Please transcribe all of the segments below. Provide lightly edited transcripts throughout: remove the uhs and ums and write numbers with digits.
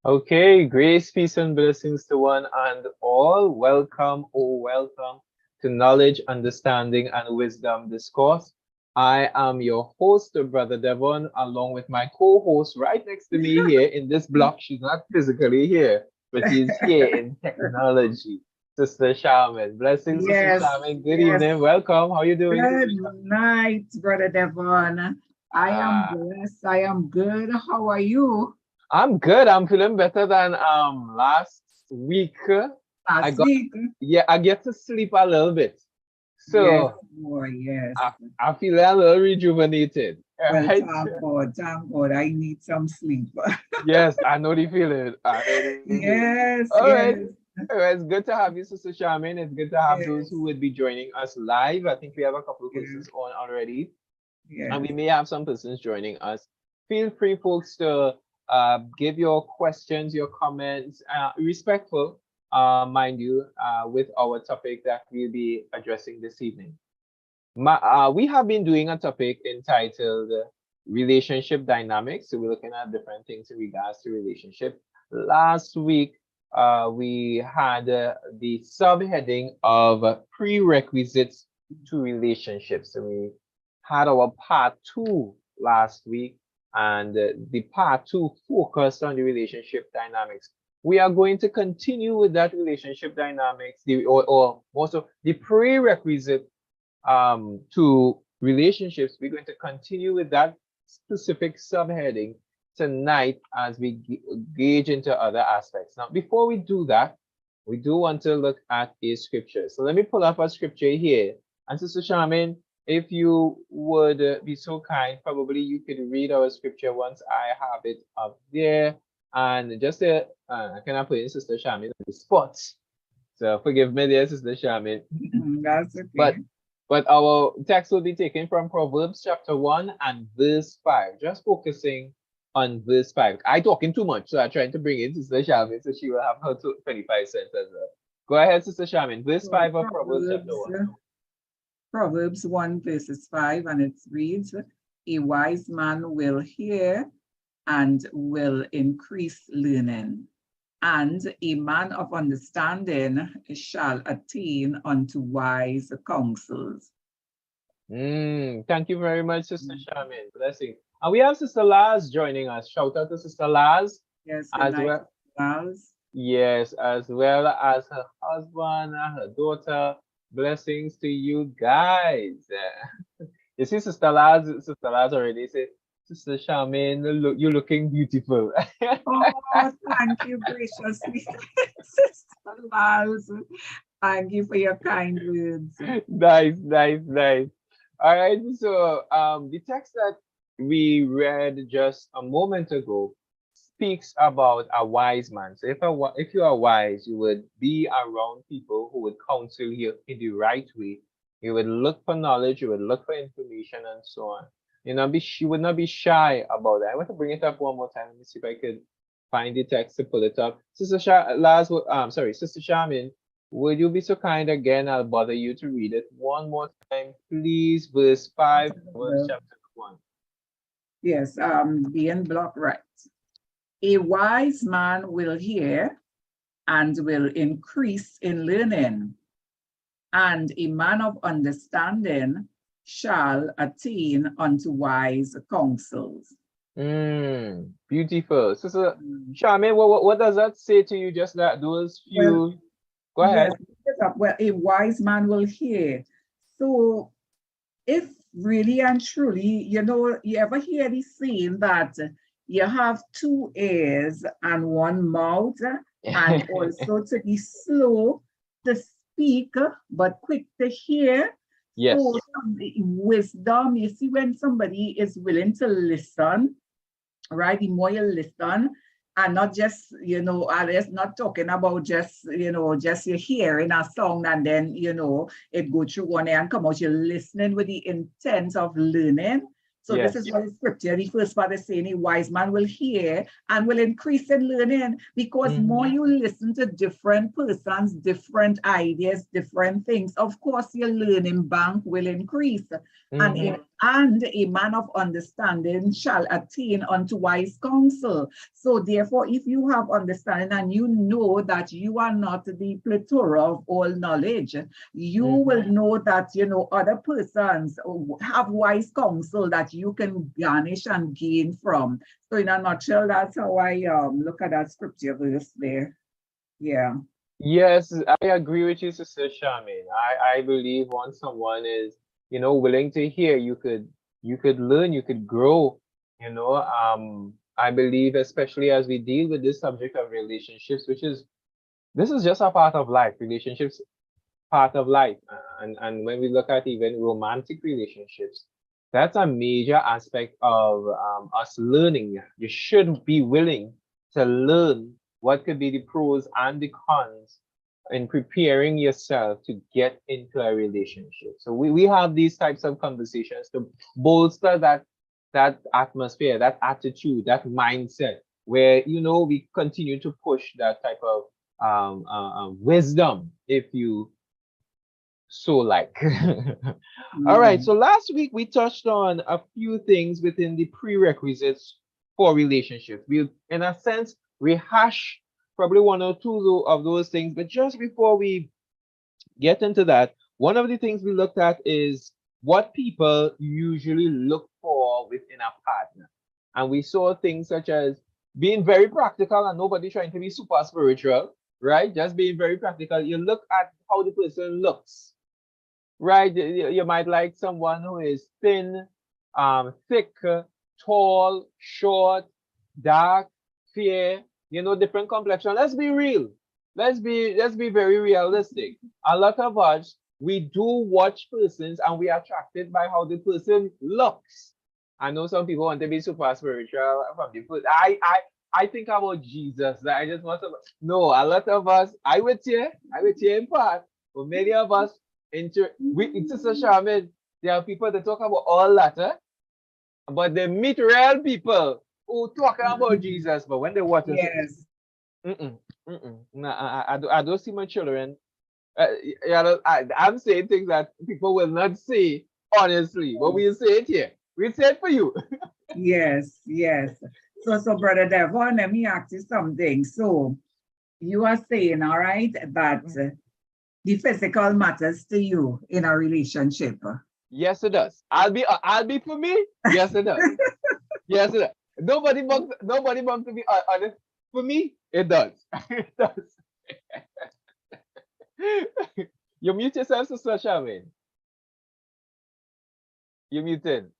Okay, grace, peace, and blessings to one and all. Welcome, oh, welcome to Knowledge, Understanding, and Wisdom Discourse. I am your host, Brother Devon, along with my co host right next to me here in this block. She's not physically here, but she's here in technology. Sister Charmin. Blessings, Sister Yes, Charmin. Good yes. evening. Welcome. How you doing, Good Sister Charmin? night, Brother Devon. I am Ah, blessed. I am good. How are you? I'm good. I'm feeling better than last week. I Last got week? Yeah, I get to sleep a little bit. Yes, So boy, yes. I feel a little rejuvenated. All Well, right. thank God, thank God. I need some sleep. Yes, I know the feeling. I know the feeling. Yes, All right. yes, All right. It's good to have you, Sister Charmaine. It's good to have those who yes, would be joining us live. I think we have a couple of yes, persons on already, and we yes. may have some persons joining us. Feel free, folks, to give your questions, your comments, respectful, mind you, with our topic that we'll be addressing this evening. We have been doing a topic entitled relationship dynamics. So we're looking at different things in regards to relationship. Last week, we had the subheading of prerequisites to relationships. So we had our part two last week, and the part two focused on the relationship dynamics. We are going to continue with that relationship dynamics, or most of the prerequisite to relationships. We're going to continue with that specific subheading tonight as we gauge into other aspects. Now, before we do that, we do want to look at a scripture. So let me pull up a scripture here. And Sister Charmaine, if you would be so kind, probably you could read our scripture once I have it up there. And just can I put in Sister Charmaine on the spot? So forgive me there, Sister Charmaine. That's But okay. but our text will be taken from Proverbs chapter 1 and verse 5. Just focusing on verse 5. I talking too much, so I'm trying to bring in Sister Shamin so she will have her 25 cents as well. Go ahead, Sister Shamin. Verse So 5 of Proverbs chapter 1. Proverbs 1 verses 5, and it reads, a wise man will hear and will increase learning, and a man of understanding shall attain unto wise counsels. Thank you very much, Sister Shamin. Blessing. And we have Sister Laz joining us. Shout out to Sister Laz Yes, good as night, well. Charles. Yes, as well as her husband and her daughter. Blessings to you guys. You see, Sister Laz already said, Sister Charmaine, you're looking beautiful. Oh, thank you graciously, Sister Lals. Thank you for your kind words. Nice, nice, nice. All right, so the text that we read just a moment ago speaks about a wise man. So if you are wise, you would be around people who would counsel you in the right way. You would look for knowledge, you would look for information, and so on. You would not be shy about that. I want to bring it up one more time. Let me see if I could find the text to pull it up. Sorry, Sister Shamin, would you be so kind again? I'll bother you to read it one more time, please. Verse 5, verse chapter 1. Yes, being block right. A wise man will hear and will increase in learning, and a man of understanding shall attain unto wise counsels. Beautiful. Sister Mm. Charmaine, what does that say to you? Just that those Well, few. Go ahead. yes, well, a wise man will hear. So if really and truly, you ever hear the saying that you have two ears and one mouth, and also to be slow to speak, but quick to hear. So Yes. wisdom, you see, when somebody is willing to listen, right? The more you listen, and not just, and it's not talking about just, just you hearing a song and then, it go through one ear and come out. You're listening with the intent of learning. So this is what the scripture, the first part is saying, a wise man will hear and will increase in learning, because more you listen to different persons, different ideas, different things, of course your learning bank will increase. And a man of understanding shall attain unto wise counsel. So therefore, if you have understanding and you know that you are not the plethora of all knowledge, you will know that, you know, other persons have wise counsel that you can garnish and gain from. So in a nutshell, that's how I look at that scripture verse there. Yeah. Yes, I agree with you, Sister Charmaine. I believe once someone is, you know, willing to hear, you could learn, you could grow, you know. I believe, especially as we deal with this subject of relationships, this is just a part of life. Relationships, part of life. And when we look at even romantic relationships, that's a major aspect of us learning. You should be willing to learn what could be the pros and the cons in preparing yourself to get into a relationship. So we have these types of conversations to bolster that atmosphere, that attitude, that mindset, where, you know, we continue to push that type of wisdom, if you so like. All right, so last week we touched on a few things within the prerequisites for relationships. We, in a sense, rehash probably one or two of those things, but just before we get into that, one of the things we looked at is what people usually look for within a partner. And we saw things such as being very practical, and nobody trying to be super spiritual, right? Just being very practical. You look at how the person looks, right? You might like someone who is thin, thick, tall, short, dark, fair, you know, different complexion. Let's be real. Let's be very realistic. A lot of us, we do watch persons and we are attracted by how the person looks. I know some people want to be super spiritual from the foot. I think about Jesus. I just want to. No, a lot of us. I would say in part, but many of us it's Sister Charmaine. There are people that talk about all that, but they meet real people who talking about Jesus, but when they watch us, nah, I don't see my children. I'm saying things that people will not say honestly, but we'll say it here. We'll say it for you. Yes. So Brother Devon, let me ask you something. So you are saying, all right, that the physical matters to you in a relationship. Yes, it does. I'll be for me. Yes, it does. Yes, it does. Nobody wants to be honest. For me, it does. It does. You mute yourself, Sister Charmaine. You muted.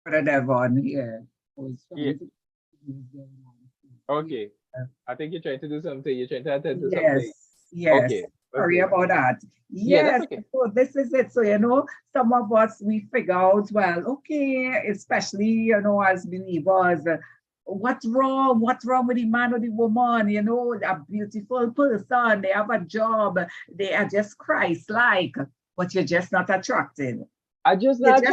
Brother Devon, Yeah. Okay. I think you're trying to do something. You're trying to attend to something. Yes. Okay. Sorry about that. Yes, okay. So this is it. So, you know, some of us, we figure out, well, okay, especially, you know, as believers, what's wrong with the man or the woman? You know, a beautiful person, they have a job, they are just Christ-like, but you're just not attracted. You're just not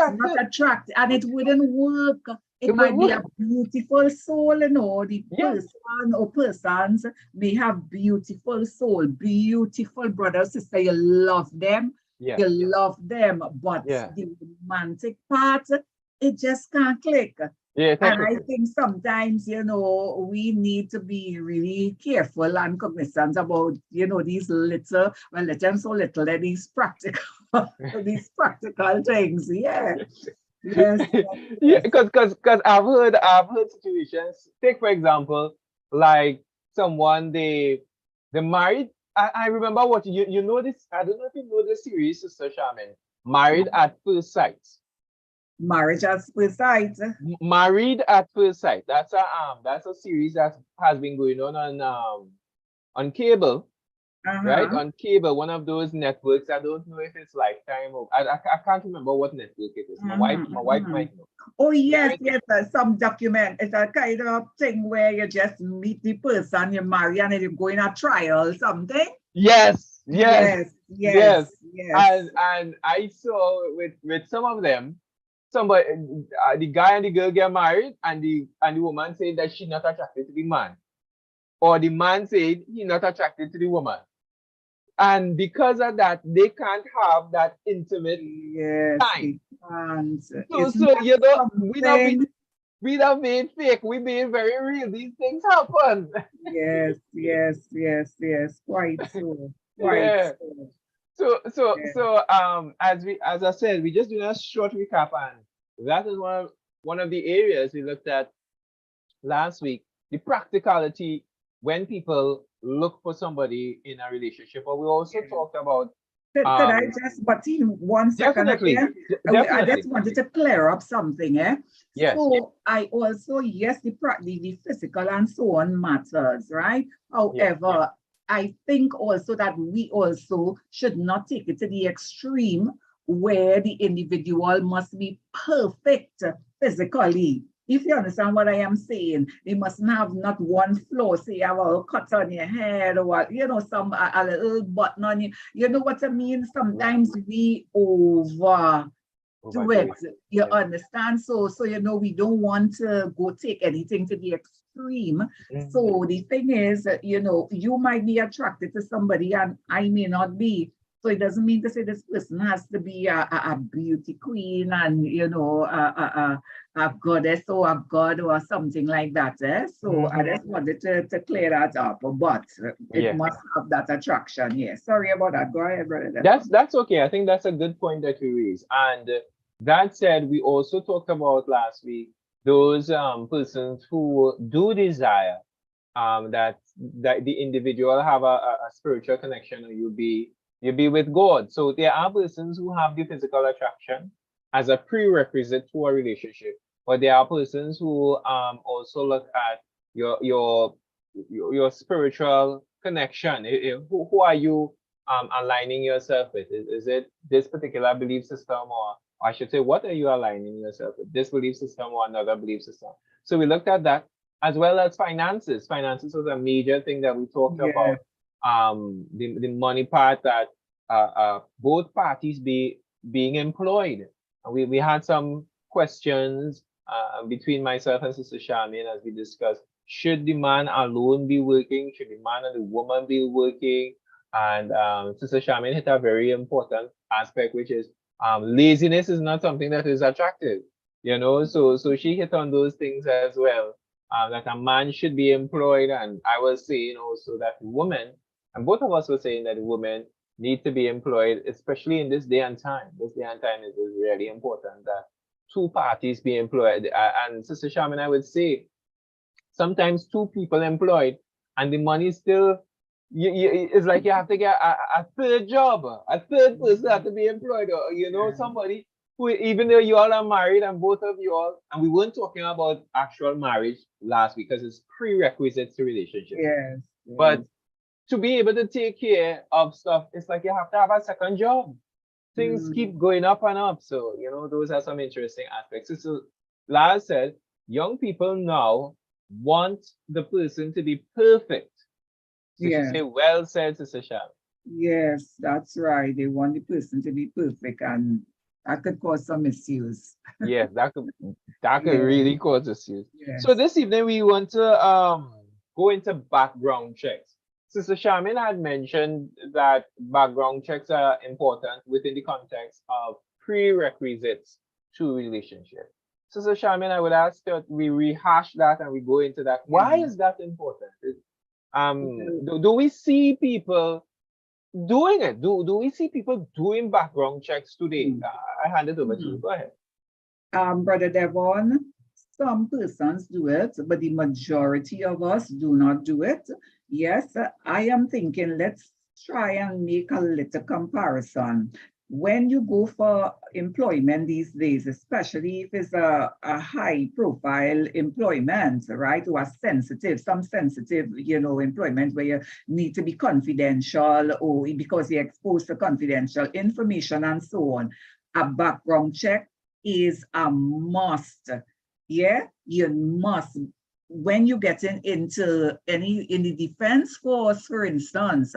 attracted, and it wouldn't work. It might be a beautiful soul, you know, the person or persons may have beautiful soul, beautiful brother, sister, you love them, love them, but the romantic part, it just can't click. And I think sometimes, you know, we need to be really careful and cognizant about, you know, these little, well, let them so little, and these practical things. Yes. Because I've heard situations. Take for example, like someone they married. I remember what you know this. I don't know if you know the series, Sister Charmaine. Married at First Sight. Marriage at First Sight. Married at First Sight. That's a series that has been going on cable. Right, on cable, one of those networks. I don't know if it's Lifetime or I can't remember what network it is. My wife might know. Oh yes, some document. It's a kind of thing where you just meet the person, you marry, and then you go in a trial or something. Yes. Yes. And I saw with some of them, somebody, the guy and the girl get married, and the woman said that she's not attracted to the man, or the man said he's not attracted to the woman, and because of that, they can't have that intimate Yes, time. they can't. So Isn't so that you know, something? we not being fake, we being very real. These things happen. Yes, yes, yes, yes. Quite so. Quite Yeah. so. Yeah. As I said, we just doing a short recap, and that is one of the areas we looked at last week, the practicality when people look for somebody in a relationship. But we also Yeah. talked about Could I um just butt in 1 second definitely, again? I just definitely. wanted to clear up something, eh? Yes. So I also, yes, the physical and so on matters, right? Yeah. However, I think also that we also should not take it to the extreme where the individual must be perfect physically. If you understand what I am saying, they mustn't have not one flaw, say you have a cut on your head or what, some a little button on you. You know what I mean? Sometimes we overdo Overdo it. it. You Yeah. understand? So we don't want to go take anything to the extreme. Mhm. So the thing is, you might be attracted to somebody and I may not be. So it doesn't mean to say this person has to be a beauty queen and a goddess or a god or something like that. So I just wanted to clear that up. But it Yeah. must have that attraction. Yeah. Sorry about that. Go ahead, brother. That's okay. I think that's a good point that you raised. And that said, we also talked about last week those persons who do desire that the individual have a spiritual connection, or you be with God. So there are persons who have the physical attraction as a prerequisite to a relationship, but there are persons who also look at your spiritual connection. Who are you aligning yourself with? Is it this particular belief system, or I should say, what are you aligning yourself with? This belief system or another belief system? So we looked at that, as well as finances. Finances was a major thing that we talked Yeah. about. The money part, that both parties being employed. And we had some questions between myself and Sister Charmaine as we discussed. Should the man alone be working? Should the man and the woman be working? And Sister Charmaine hit a very important aspect, which is laziness is not something that is attractive. So she hit on those things as well. That a man should be employed, and I was saying also that women, and both of us were saying that women need to be employed, especially in this day and time. This day and time, it is really important that two parties be employed. And Sister Charmaine, I would say sometimes two people employed, and the money still, it's like you have to get a third job, a third person have to be employed, or Yeah. somebody who, even though you all are married, and both of you all, and we weren't talking about actual marriage last week because it's prerequisites to relationships, Yes. but Yes. to be able to take care of stuff, it's like you have to have a second job. Things Mm. keep going up and up. So, those are some interesting aspects. So, Lars said, young people now want the person to be perfect. So she Yes. said, well said, Sister Sham. Yes, that's right. They want the person to be perfect, and that could cause some issues. Yes, that could Yeah. really cause issues. So Yes. this evening we want to go into background checks. Sister Charmaine had mentioned that background checks are important within the context of prerequisites to relationship. Sister Charmaine, I would ask that we rehash that and we go into that. Why Yeah. is that important? Well, Do we see people doing it? Do we see people doing background checks today? mm, I hand it over to you. mm. Go ahead. Brother Devon, some persons do it, but the majority of us do not do it. Yes, I am thinking, let's try and make a little comparison. When you go for employment these days, especially if it's a high profile employment, right, or some sensitive, employment where you need to be confidential or because you're exposed to confidential information and so on, a background check is a must. Yeah, you must when you get into in the defense force, for instance,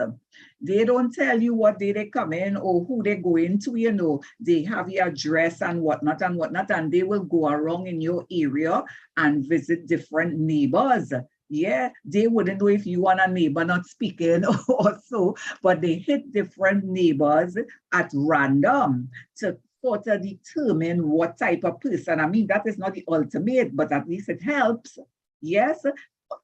they don't tell you what day they come in or who they go into, you know, they have your address and whatnot, and they will go around in your area and visit different neighbors. Yeah, they wouldn't know if you want a neighbor not speaking or so, but they hit different neighbors at random to sort of determine what type of person. I mean, that is not the ultimate, but at least it helps. Yes,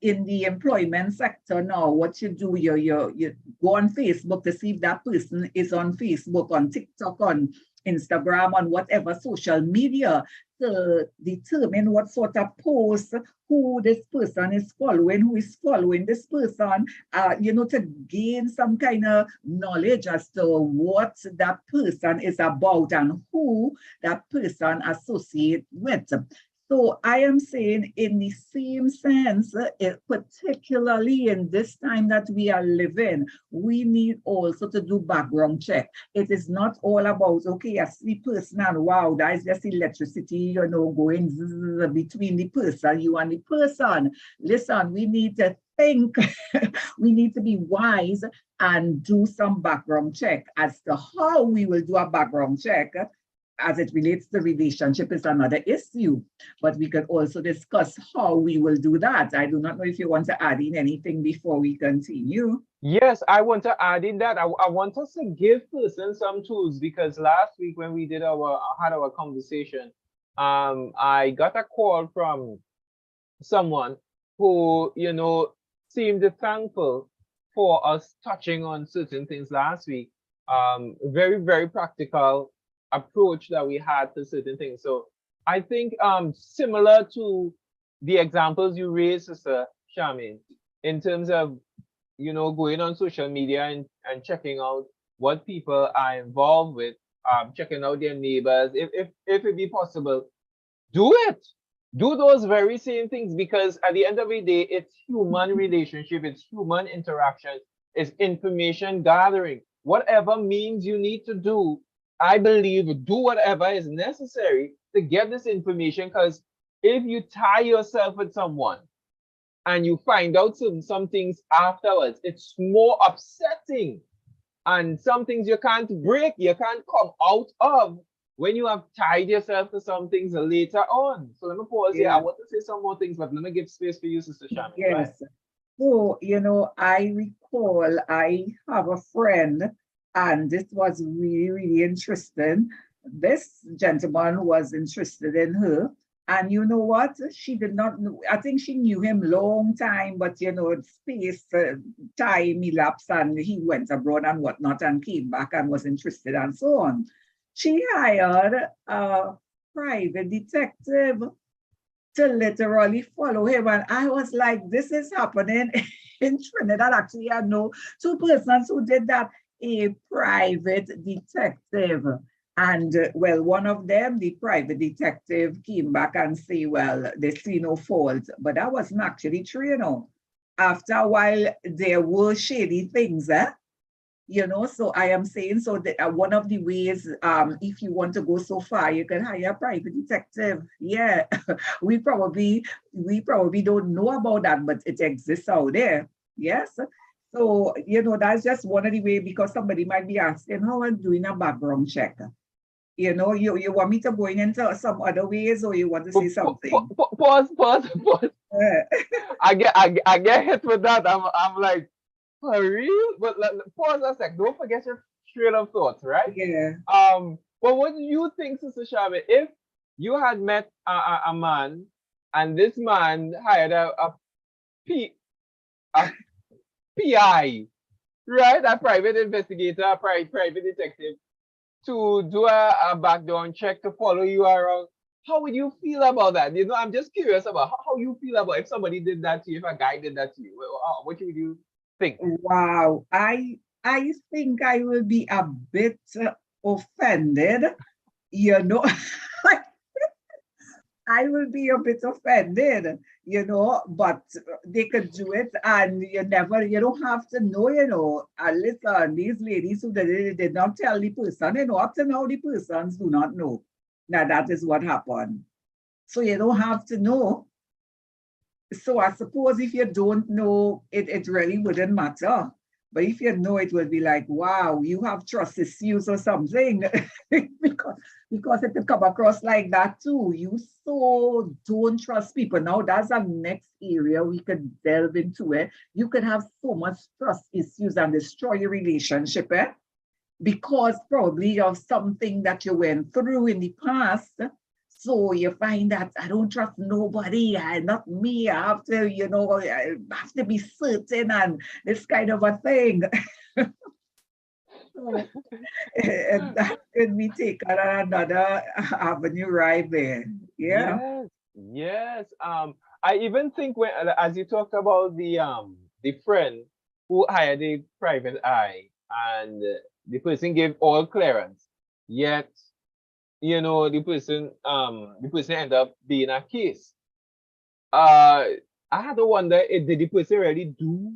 in the employment sector now, what you do, you go on Facebook to see if that person is on Facebook, on TikTok, on Instagram, on whatever social media, to determine what sort of posts, who this person is following, who is following this person, you know, to gain some kind of knowledge as to what that person is about and who that person associates with. So I am saying in the same sense, particularly in this time that we are living, we need also to do background check. It is not all about, okay, I see person and wow, that is just electricity, you know, going between the person, you and the person. Listen, we need to think, we need to be wise and do some background check. As to how we will do a background check, as it relates to relationship, is another issue, but we could also discuss how we will do that. I do not know if you want to add in anything before we continue. Yes, I want to add in that. I want us to give persons some tools, because last week when we had our conversation, I got a call from someone who, you know, seemed thankful for us touching on certain things last week. Very, very practical approach that we had to certain things. So I think similar to the examples you raised, Sister Charmaine, in terms of, you know, going on social media and checking out what people are involved with, checking out their neighbors, if it be possible, do it. Do those very same things, because at the end of the day, it's human relationship, it's human interaction, it's information gathering. Whatever means you need to do, I believe, do whatever is necessary to get this information, because if you tie yourself with someone and you find out some things afterwards, it's more upsetting. And some things you can't break, you can't come out of when you have tied yourself to some things later on. So let me pause here. I want to say some more things, but let me give space for you, Sister Charmaine. Yes. So, you know, I recall I have a friend, and this was really, really interesting. This gentleman was interested in her. And you know what? She did not know. I think she knew him long time, but you know, space, time elapsed, and he went abroad and whatnot and came back and was interested and so on. She hired a private detective to literally follow him. And I was like, this is happening in Trinidad. Actually, I know two persons who did that, a private detective. And well, one of them, the private detective, came back and say, well, they see no fault. But that wasn't actually true, you know. After a while, there were shady things, you know. So I am saying, so that one of the ways, if you want to go so far, you can hire a private detective. Yeah, we probably don't know about that, but it exists out there. Yes. So, you know, that's just one of the ways, because somebody might be asking, how I'm doing a background check. You know, you want me to go into some other ways, or you want to say something? Pause. I get hit with that. I'm like, for real? But pause a sec. Don't forget your trail of thoughts, right? Yeah. Well, what do you think, Sister Charmaine, if you had met a man and this man hired a PI, right? A private investigator, a private detective, to do a background check to follow you around? How would you feel about that? You know, I'm just curious about how you feel about if somebody did that to you, if a guy did that to you. What would you think? Wow. I think I will be a bit offended, you know. I will be a bit offended, you know, but they could do it, and you don't have to know, you know. Listen, these ladies who did not tell the person, you know, up to now the persons do not know. Now that is what happened. So you don't have to know. So I suppose if you don't know, it really wouldn't matter. But if you know, it would be like, wow, you have trust issues or something. because it could come across like that too. You so don't trust people. Now that's a next area we could delve into it. You could have so much trust issues and destroy your relationship, because probably of something that you went through in the past. So you find that I don't trust nobody, not me. I have to, I have to be certain and this kind of a thing. So, and that could be taken on another avenue right there. Yeah. Yes, yes. I even think when, as you talked about the friend who hired a private eye, and the person gave all clearance, yet the person ended up being a case. I had to wonder, did the person really do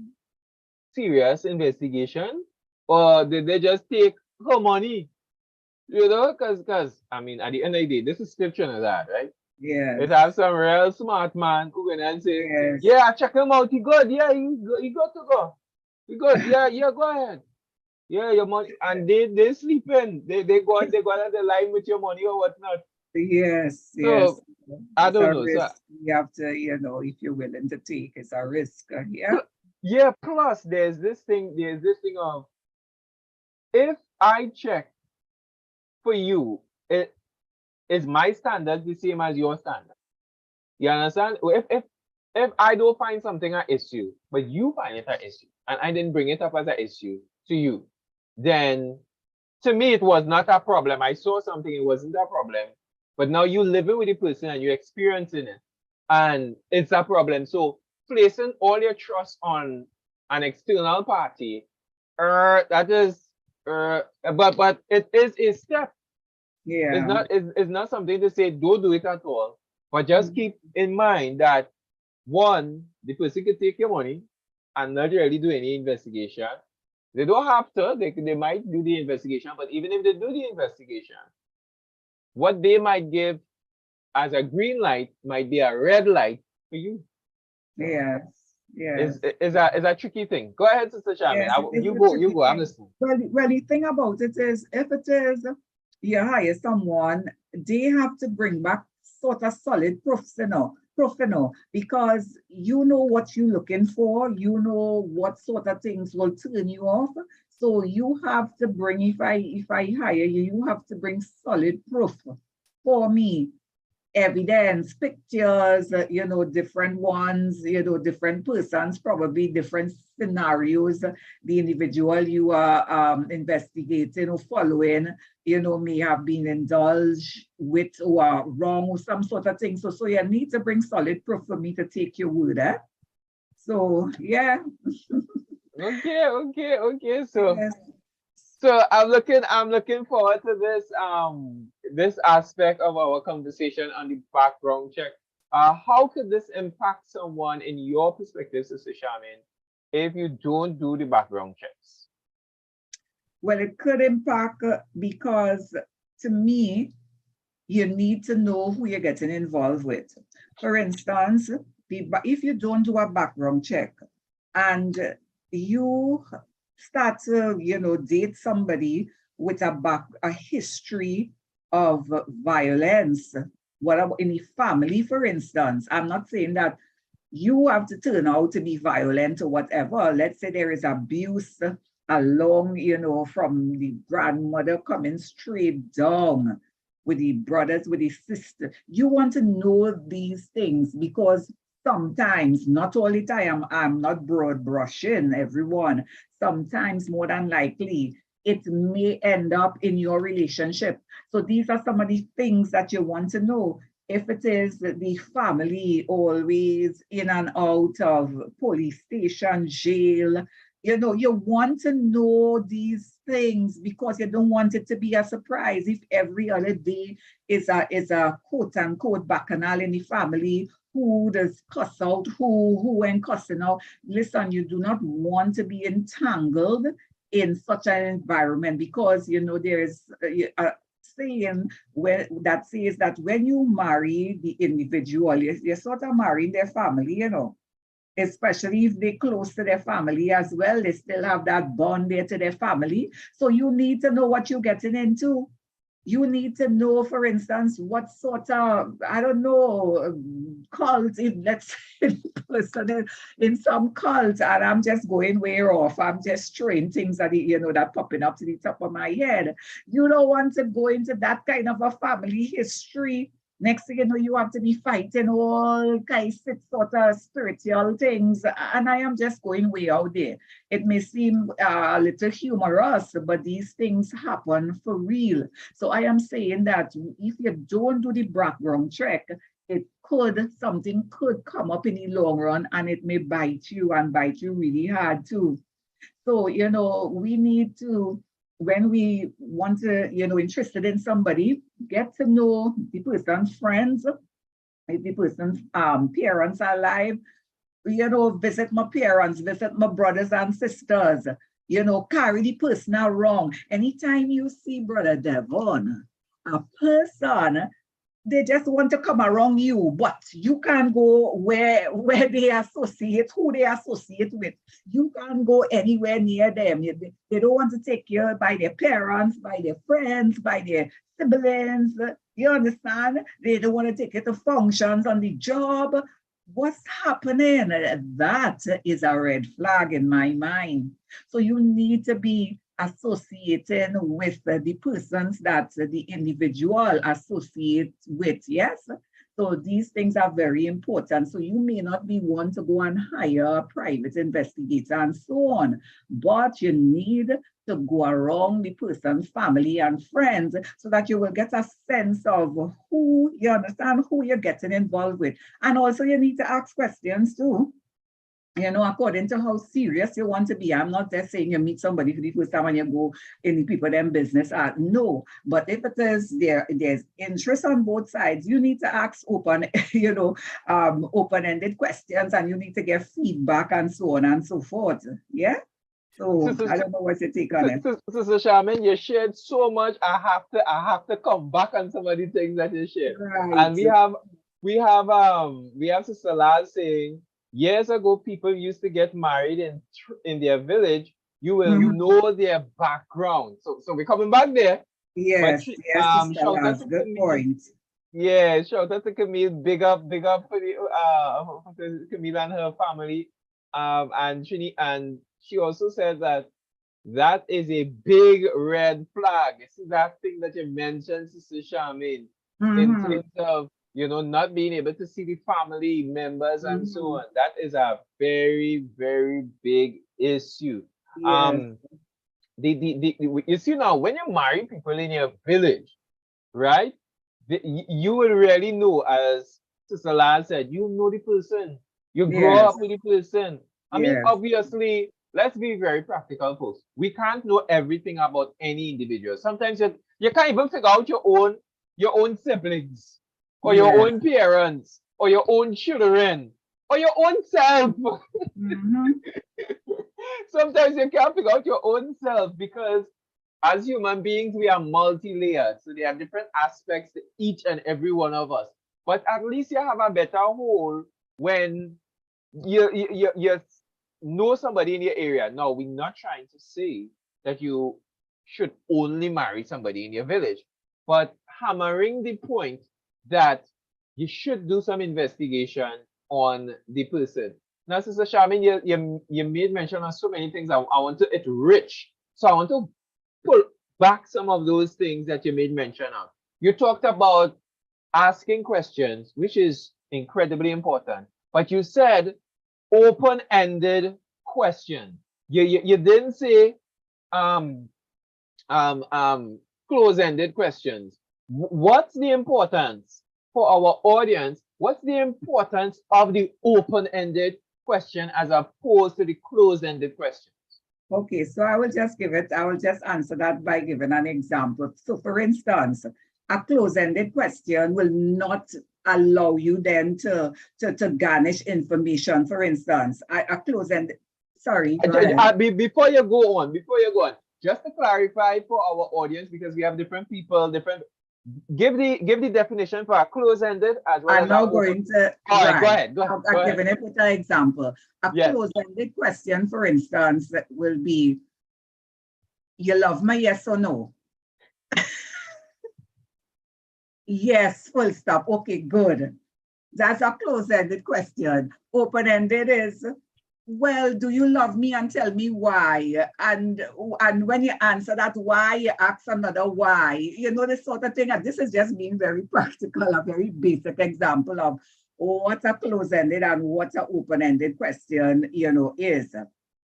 serious investigation, or did they just take her money? Because I mean, at the end of the day, this is still Trinidad, right? It Yes. has some real smart man who can and say, Yes. yeah, I check him out. He good. Yeah, he good to go. He good. Yeah, yeah, go ahead. Yeah, your money. And they sleeping. They go on the line with your money or whatnot. Yes. Yes. So I It's don't a know. So risk. You have to, if you're willing to take, it's a risk. Yeah. yeah, plus there's this thing of, if I check for you, it is my standard the same as your standard. You understand? If I don't find something an issue, but you find it an issue, and I didn't bring it up as an issue to you, then to me it was not a problem. I saw something, it wasn't a problem. But now you living with the person and you're experiencing it, and it's a problem. So placing all your trust on an external party, that is, but it is a step. It's Yeah. not it's not something to say don't do it at all. But just Mm. keep in mind that, one, the person could take your money and not really do any investigation. They don't have to, they might do the investigation, but even if they do the investigation, what they might give as a green light might be a red light for you. So Yes. it's Yes. is a tricky thing. Go ahead, Sister Charmaine. Yes, it is You a go, you tricky go. I'm thing. listening. Well, the thing about it is, if it is you hire someone, they have to bring back sort of solid proof, because you know what you're looking for, you know what sort of things will turn you off. So you have to bring, if I hire you, you have to bring solid proof for me, evidence, pictures, different ones, different persons, probably different scenarios. The individual you are investigating or following, may have been indulged with or wrong or some sort of thing. So you need to bring solid proof for me to take your word. So, yeah. Okay. So Yes. I'm looking forward to this aspect of our conversation on the background check. How could this impact someone in your perspective, Sister Charmaine, if you don't do the background checks? Well, it could impact because to me, you need to know who you're getting involved with. For instance, if you don't do a background check and you start to, date somebody with a history of violence, what about in the family, for instance? I'm not saying that you have to turn out to be violent or whatever. Let's say there is abuse along, from the grandmother coming straight down with the brothers, with the sister. You want to know these things because sometimes, not all the time, I'm not broad brushing everyone. Sometimes, more than likely, it may end up in your relationship. So these are some of the things that you want to know. If it is the family always in and out of police station, jail, you want to know these things because you don't want it to be a surprise if every other day is a quote unquote bacchanal in the family. Who does cuss out who and cussing out? Listen, you do not want to be entangled in such an environment because there is saying that says that when you marry the individual, you're sort of marrying their family, you know, especially if they're close to their family as well. They still have that bond there to their family. So you need to know what you're getting into. You need to know, for instance, what sort of, I don't know, cult, if let's say person in some cult, and I'm just going way off. I'm just throwing things that, you know, that popping up to the top of my head. You don't want to go into that kind of a family history. Next thing you know, you have to be fighting all kinds of sort of spiritual things. And I am just going way out there. It may seem a little humorous, but these things happen for real. So I am saying that if you don't do the background check, something could come up in the long run, and it may bite you, and bite you really hard too. So, you know, we need to, when we want to, you know, interested in somebody, get to know the person's friends, if the person's parents are alive, you know, visit my parents, visit my brothers and sisters, you know, carry the person around. Anytime you see Brother Devon, a person, they just want to come around you, but you can't go where they associate, who they associate with. You can't go anywhere near them. They don't want to take you by their parents, by their friends, by their siblings. You understand? They don't want to take you to functions on the job. What's happening? That is a red flag in my mind. So you need to be associating with the persons that the individual associates with, yes? So these things are very important. So you may not be one to go and hire a private investigator and so on, but you need to go around the person's family and friends so that you will get a sense of who, you understand, who you're getting involved with. And also you need to ask questions too. You know, according to how serious you want to be. I'm not just saying you meet somebody for the first time and you go in the people them business. No, but if it is there's interest on both sides, you need to ask open, you know, open-ended questions, and you need to get feedback and so on and so forth. Yeah. So I don't know what's your take on it. Sister Charmaine, you shared so much. I have to come back on some of the things that you shared. Right. And we have Sister Laz saying, years ago, people used to get married in their village. You will know their background. So we're coming back there. Yes, yes, good point. Yeah, shout out to Camille. Big up for the Camille and her family. And she also said that is a big red flag. This is that thing that you mentioned, Sister Charmaine, in terms of, you know, not being able to see the family members and so on. That is a very, very big issue. Yes. You see now, when you marry people in your village, right? You will really know, as Sister Laz said, you know the person. You grow up with the person. I mean, obviously, let's be very practical, folks. We can't know everything about any individual. Sometimes you can't even figure out your own siblings, or your own parents, or your own children, or your own self. Sometimes you can't figure out your own self, because as human beings, we are multi-layered. So there are different aspects to each and every one of us. But at least you have a better whole when you know somebody in your area. Now, we're not trying to say that you should only marry somebody in your village, but hammering the point that you should do some investigation on the person. Now, Sister Charmaine, you made mention of so many things. I want to, it's rich. So I want to pull back some of those things that you made mention of. You talked about asking questions, which is incredibly important. But you said open-ended question. You didn't say close-ended questions. What's the importance for our audience? What's the importance of the open-ended question as opposed to the closed-ended questions? Okay, so I will just answer that by giving an example. So for instance, a close-ended question will not allow you then to garnish information. For instance, a close-ended, sorry, before you go on, just to clarify for our audience, because we have different people, different. Give the definition for a close-ended as well I'm as our now open. going to, All right, go right. ahead. Go ahead. I'm Go ahead. giving it with an example. A Yes. close-ended question, for instance, will be, you love me, yes or no? Yes, full stop. Okay, good. That's a close-ended question. Open-ended is, well, do you love me, and tell me why? And when you answer that why, you ask another why. You know, this sort of thing. And this is just being very practical, a very basic example of what a close-ended and what an open-ended question, you know, is.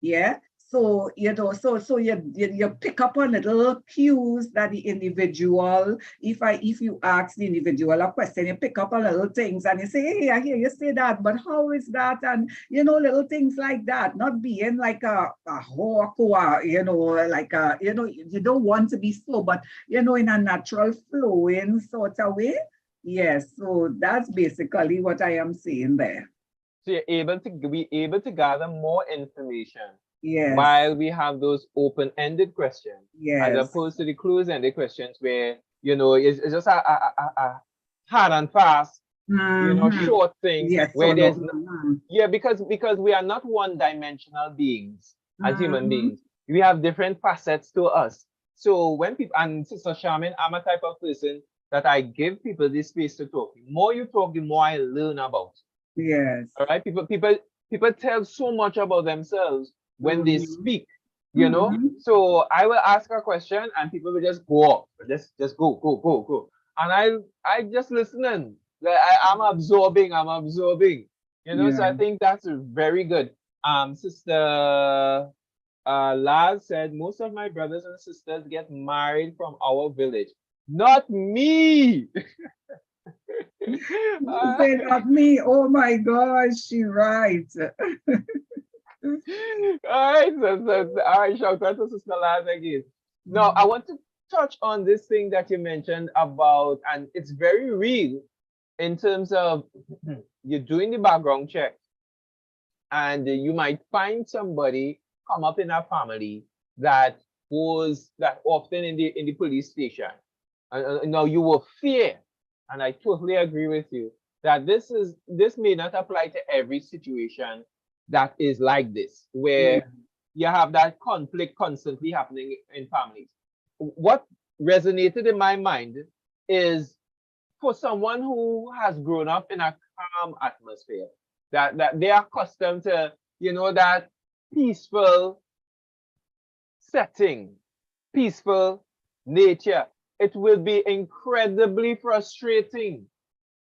Yeah. So, you know, so you pick up on little cues that the individual, if you ask the individual a question, you pick up on little things and you say, hey, I hear you say that, but how is that? And you know, little things like that, not being like a hawk or, you know, like a, you know, you don't want to be so, but you know, in a natural flowing sort of way. Yes, so that's basically what I am saying there. So you're able to be able to gather more information Yes, while we have those open-ended questions, as yes. opposed to the closed-ended questions where, you know, it's just a hard and fast, you know, Mhm. short thing Yes, so where no. there's yeah, because we are not one-dimensional beings as human Mhm. beings. We have different facets to us. So when people, and Sister Charmaine, I'm a type of person that I give people this space to talk. The more you talk, the more I learn about. Yes. All right, people tell so much about themselves when they Mhm. speak, you know. Mhm. So I will ask a question and people will just go up, just go, and I just listening. Like I'm absorbing, you know. So Yeah. I think that's very good. Sister Laz said most of my brothers and sisters get married from our village. Not me. Say not me. Oh my gosh, she right. All right, all right, shout out to Sister Laz again. Now, I Mhm. want to touch on this thing that you mentioned about, and it's very real in terms of you're doing the background check, and you might find somebody come up in a family that was that often in the police station. And now you will fear, and I totally agree with you that this may not apply to every situation that is like this, Yeah. where you have that conflict constantly happening in families. What resonated in my mind is for someone who has grown up in a calm atmosphere, that they are accustomed to, you know, that peaceful setting, peaceful nature. It will be incredibly frustrating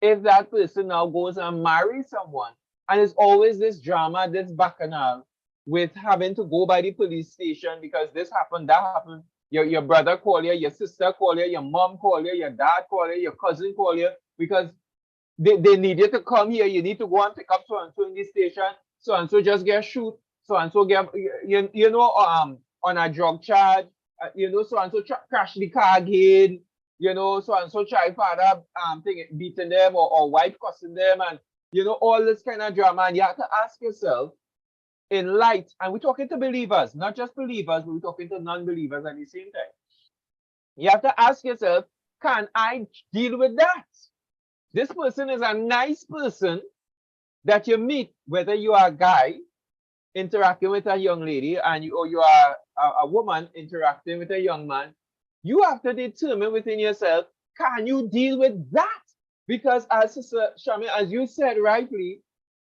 if that person now goes and marries someone. And it's always this drama, this bacchanal with having to go by the police station because this happened, that happened. Your brother call you, your sister call you, your mom call you, your dad call you, your cousin call you because they need you to come here. You need to go and pick up so and so in the station. So and so just get shoot. So and so get you know on a drug charge. You know so and so crash the car again. You know so and so child father thing beating them or wife cussing them and you know all this kind of drama. And you have to ask yourself in light. And we're talking to believers, not just believers, but we're talking to non-believers at the same time. You have to ask yourself, can I deal with that? This person is a nice person that you meet, whether you are a guy interacting with a young lady and or you are a woman interacting with a young man, you have to determine within yourself, can you deal with that? Because as Sister Shami, as you said rightly,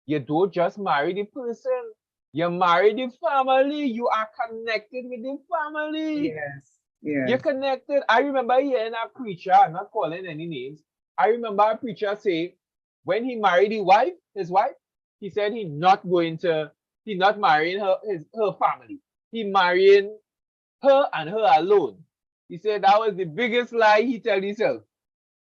you don't just marry the person, you marry the family, you are connected with the family. Yes. You're Yes. connected. I remember hearing a preacher, I'm not calling any names. I remember a preacher say when he married his wife, he said he not marrying her family. He marrying her and her alone. He said that was the biggest lie he tell himself.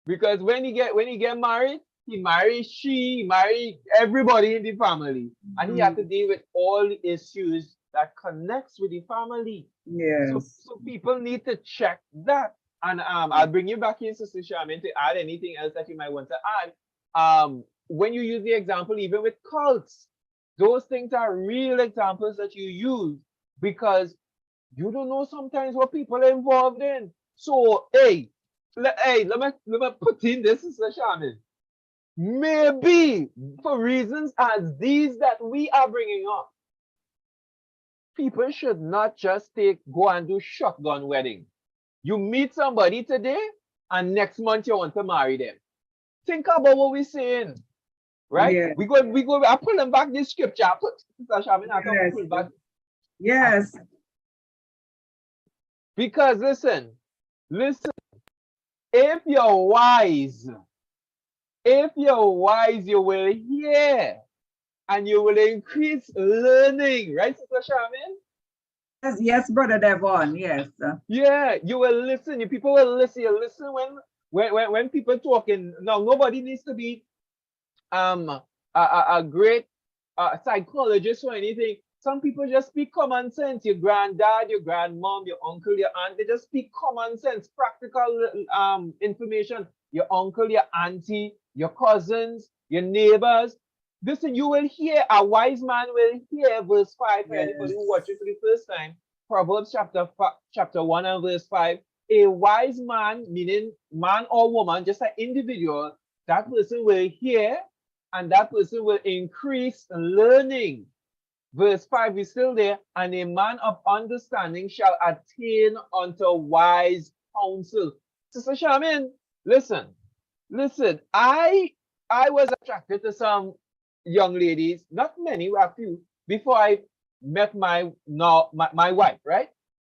Because when he get married, he marry everybody in the family. And he had to Mhm. deal with all the issues that connects with the family. Yes. So people need to check that. And I'll bring you back in, Sister Charmaine, to add anything else that you might want to add. When you use the example, even with cults, those things are real examples that you use because You don't know sometimes what people are involved in. So, let me put in this, Sister Shaman. Maybe for reasons as these that we are bringing up, people should not just go and do shotgun wedding. You meet somebody today, and next month you want to marry them. Think about what we're saying, right? Yeah, We go. I pull them back this scripture. I put Sister Shaman, I can yes, pull back yes, because listen. If you're wise, you will hear and you will increase learning, right, Sister Shaman? yes, yes, Brother Devon, yes. Yeah, you will listen. People will listen. You listen when people talking. Now, nobody needs to be a great psychologist or anything. Some people just speak common sense. Your granddad, your grandmom, your uncle, your aunt, they just speak common sense, practical information. Your uncle, your auntie, your cousins, your neighbors. Listen, you will hear, a wise man will hear verse 5 for anybody who Yes, watches for the first time. Proverbs chapter 1 and verse 5. A wise man, meaning man or woman, just an individual, that person will hear and that person will increase learning. Verse 5 is still there, and a man of understanding shall attain unto wise counsel. Sister Shamin, listen. I was attracted to some young ladies, not many, a few, before I met my wife, right?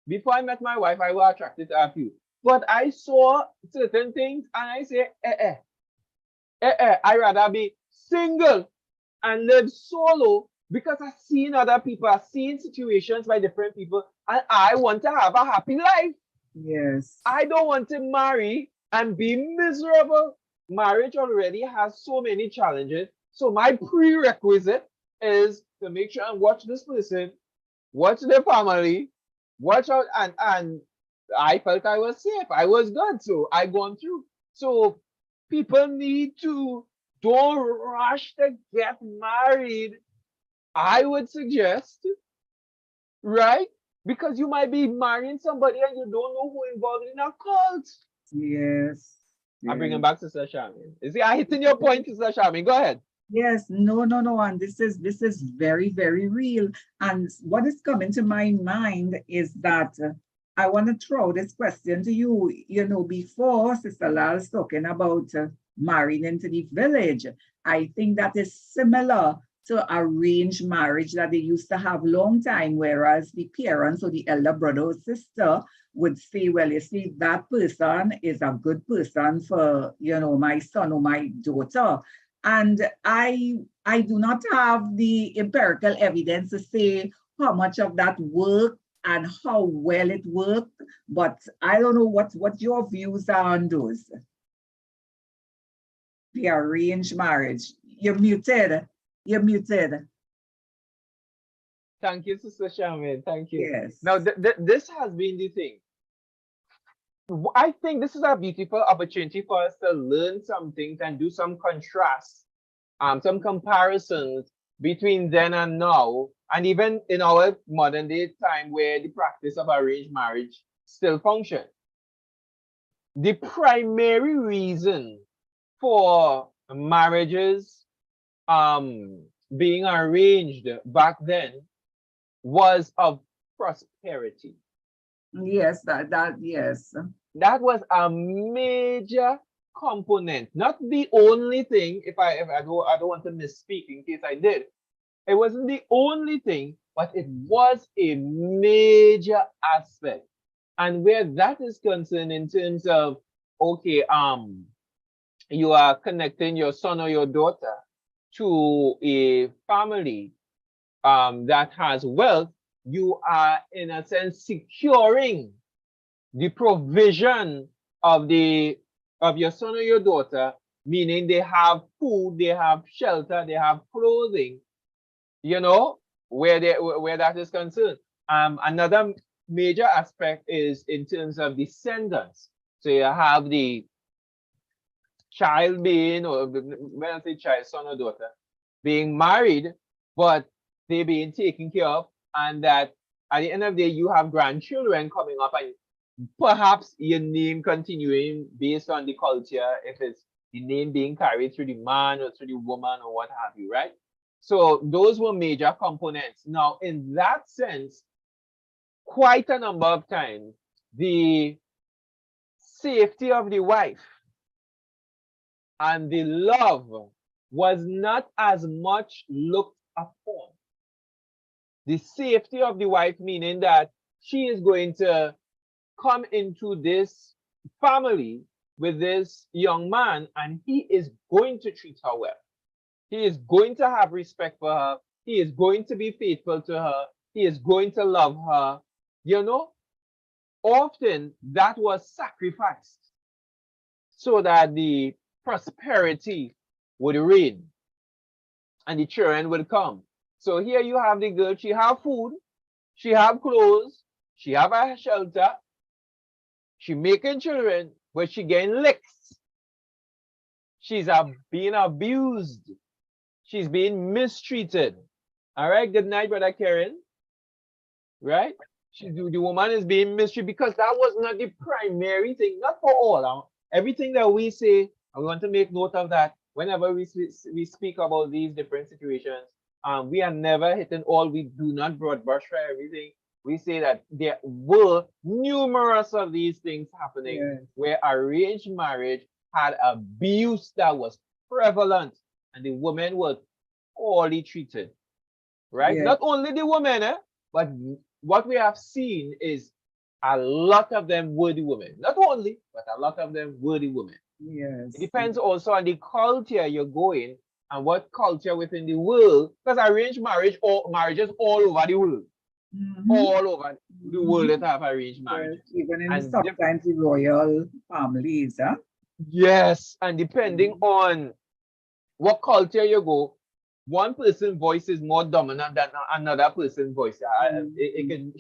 Before I met my wife, I was attracted to a few. But I saw certain things and I say, I rather be single and live solo because I've seen other people, I've seen situations by different people, and I want to have a happy life. yes, I don't want to marry and be miserable. Marriage already has so many challenges. So my prerequisite is to make sure and watch this person, watch their family, watch out, and I felt I was safe. I was good. So I gone through. So people need to don't rush to get married. I would suggest, right? Because you might be marrying somebody and you don't know who involved in a cult. yes, I'm bringing yes. back Sister Shamin. Is it I hitting your point, Sister Shamin? Go ahead. Yes, no, no, no, and this is very, very real. And what is coming to my mind is that I want to throw this question to you. You know, before Sister Lal's talking about marrying into the village, I think that is similar to arranged marriage that they used to have long time, whereas the parents or the elder brother or sister would say, well, you see, that person is a good person for, my son or my daughter, and I do not have the empirical evidence to say how much of that worked and how well it worked, but I don't know what your views are on those. The arranged marriage. You're muted. You're muted. Thank you, Sister Shamin. Thank you. Yes. Now, this has been the thing. I think this is a beautiful opportunity for us to learn some things and do some contrasts, some comparisons between then and now, and even in our modern day time where the practice of arranged marriage still functions. The primary reason for marriages being arranged back then was of prosperity. Yes, that yes. That was a major component, not the only thing. If I don't want to misspeak in case I did, it wasn't the only thing, but it was a major aspect. And where that is concerned in terms of, okay, you are connecting your son or your daughter to a family that has wealth, you are in a sense securing the provision of your son or your daughter, meaning they have food, they have shelter, they have clothing, where that is concerned. Another major aspect is in terms of descendants. So you have the child being, or when I say child, son or daughter, being married, but they being taken care of, and that at the end of the day, you have grandchildren coming up, and perhaps your name continuing based on the culture, if it's the name being carried through the man or through the woman or what have you, right? So those were major components. Now, in that sense, quite a number of times, the safety of the wife and the love was not as much looked upon. The safety of the wife, meaning that she is going to come into this family with this young man and he is going to treat her well. He is going to have respect for her. He is going to be faithful to her. He is going to love her. You know, often that was sacrificed so that the prosperity would reign and the children would come. So here you have the girl, she have food, she have clothes, she have a shelter, she making children, but she getting licks. She's being abused. She's being mistreated. All right, good night, Brother Karen. Right? The woman is being mistreated because that was not the primary thing, not for all. Everything that we say, and we want to make note of that whenever we speak about these different situations. We are never hitting all. We do not broad brush for everything. We say that there were numerous of these things happening where arranged marriage had abuse that was prevalent and the women were poorly treated, right? Not only the women, but what we have seen is a lot of them were the women. Not only, but a lot of them were the women. Yes. It depends also on the culture you're going and what culture within the world, because arranged marriage or marriages all over the world. All over the world that have arranged marriage. Even in sometimes the royal families, huh? Yes, and depending on what culture you go, one person's voice is more dominant than another person's voice. It can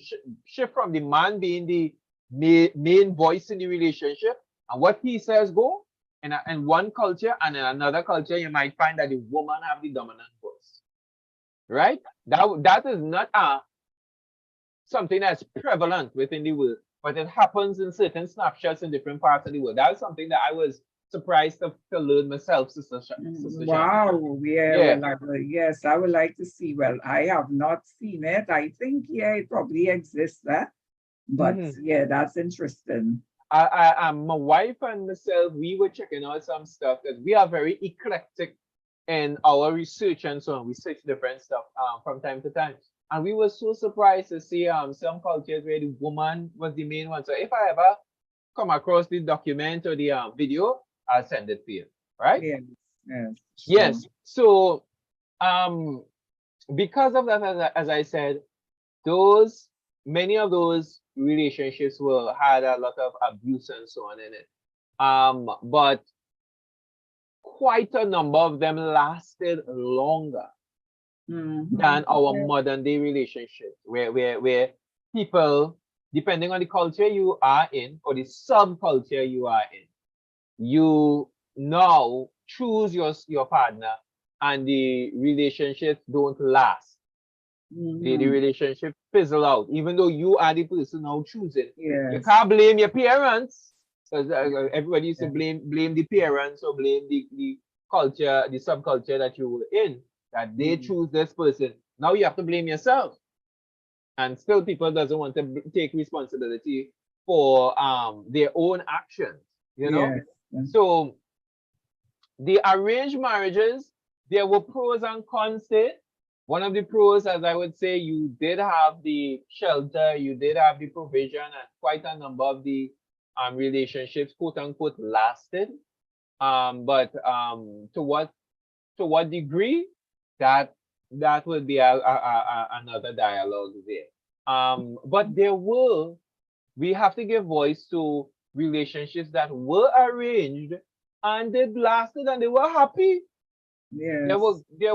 shift from the man being the main voice in the relationship, and what he says go. In one culture, and in another culture, you might find that the woman have the dominant voice. Right? That is not something that's prevalent within the world, but it happens in certain snapshots in different parts of the world. That's something that I was surprised to learn myself, Sister Wow, yes, I would like to see. Well, I have not seen it. I think, it probably exists there. But that's interesting. My wife and myself, we were checking out some stuff because we are very eclectic in our research and so on. We search different stuff from time to time. And we were so surprised to see some cultures where the woman was the main one. So if I ever come across the document or the video, I'll send it to you. Right? Yes. So because of that, as I said, many of those relationships had a lot of abuse and so on in it. But quite a number of them lasted longer than our modern day relationships, where people, depending on the culture you are in or the subculture you are in, you now choose your partner and the relationships don't last. The relationship fizzle out, even though you are the person now choosing. You can't blame your parents, because everybody used to blame the parents or blame the culture, the subculture that you were in, that they choose this person. Now you have to blame yourself. And still people doesn't want to take responsibility for their own actions, you know? So the arranged marriages, there were pros and cons to it. One of the pros, as I would say, you did have the shelter, you did have the provision, and quite a number of the relationships, quote unquote, lasted. But to what degree, that would be another dialogue there. But we have to give voice to relationships that were arranged and they lasted and they were happy. There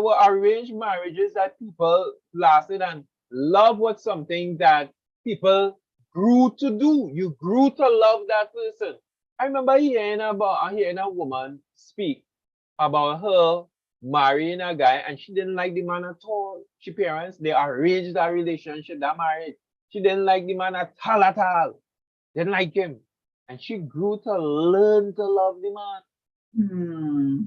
were arranged marriages that people lasted, and love was something that people grew to do. You grew to love that person. I remember hearing a woman speak about her marrying a guy and she didn't like the man at all. She parents, they arranged that relationship, that marriage. She didn't like the man at all, at all. Didn't like him. And she grew to learn to love the man. Hmm.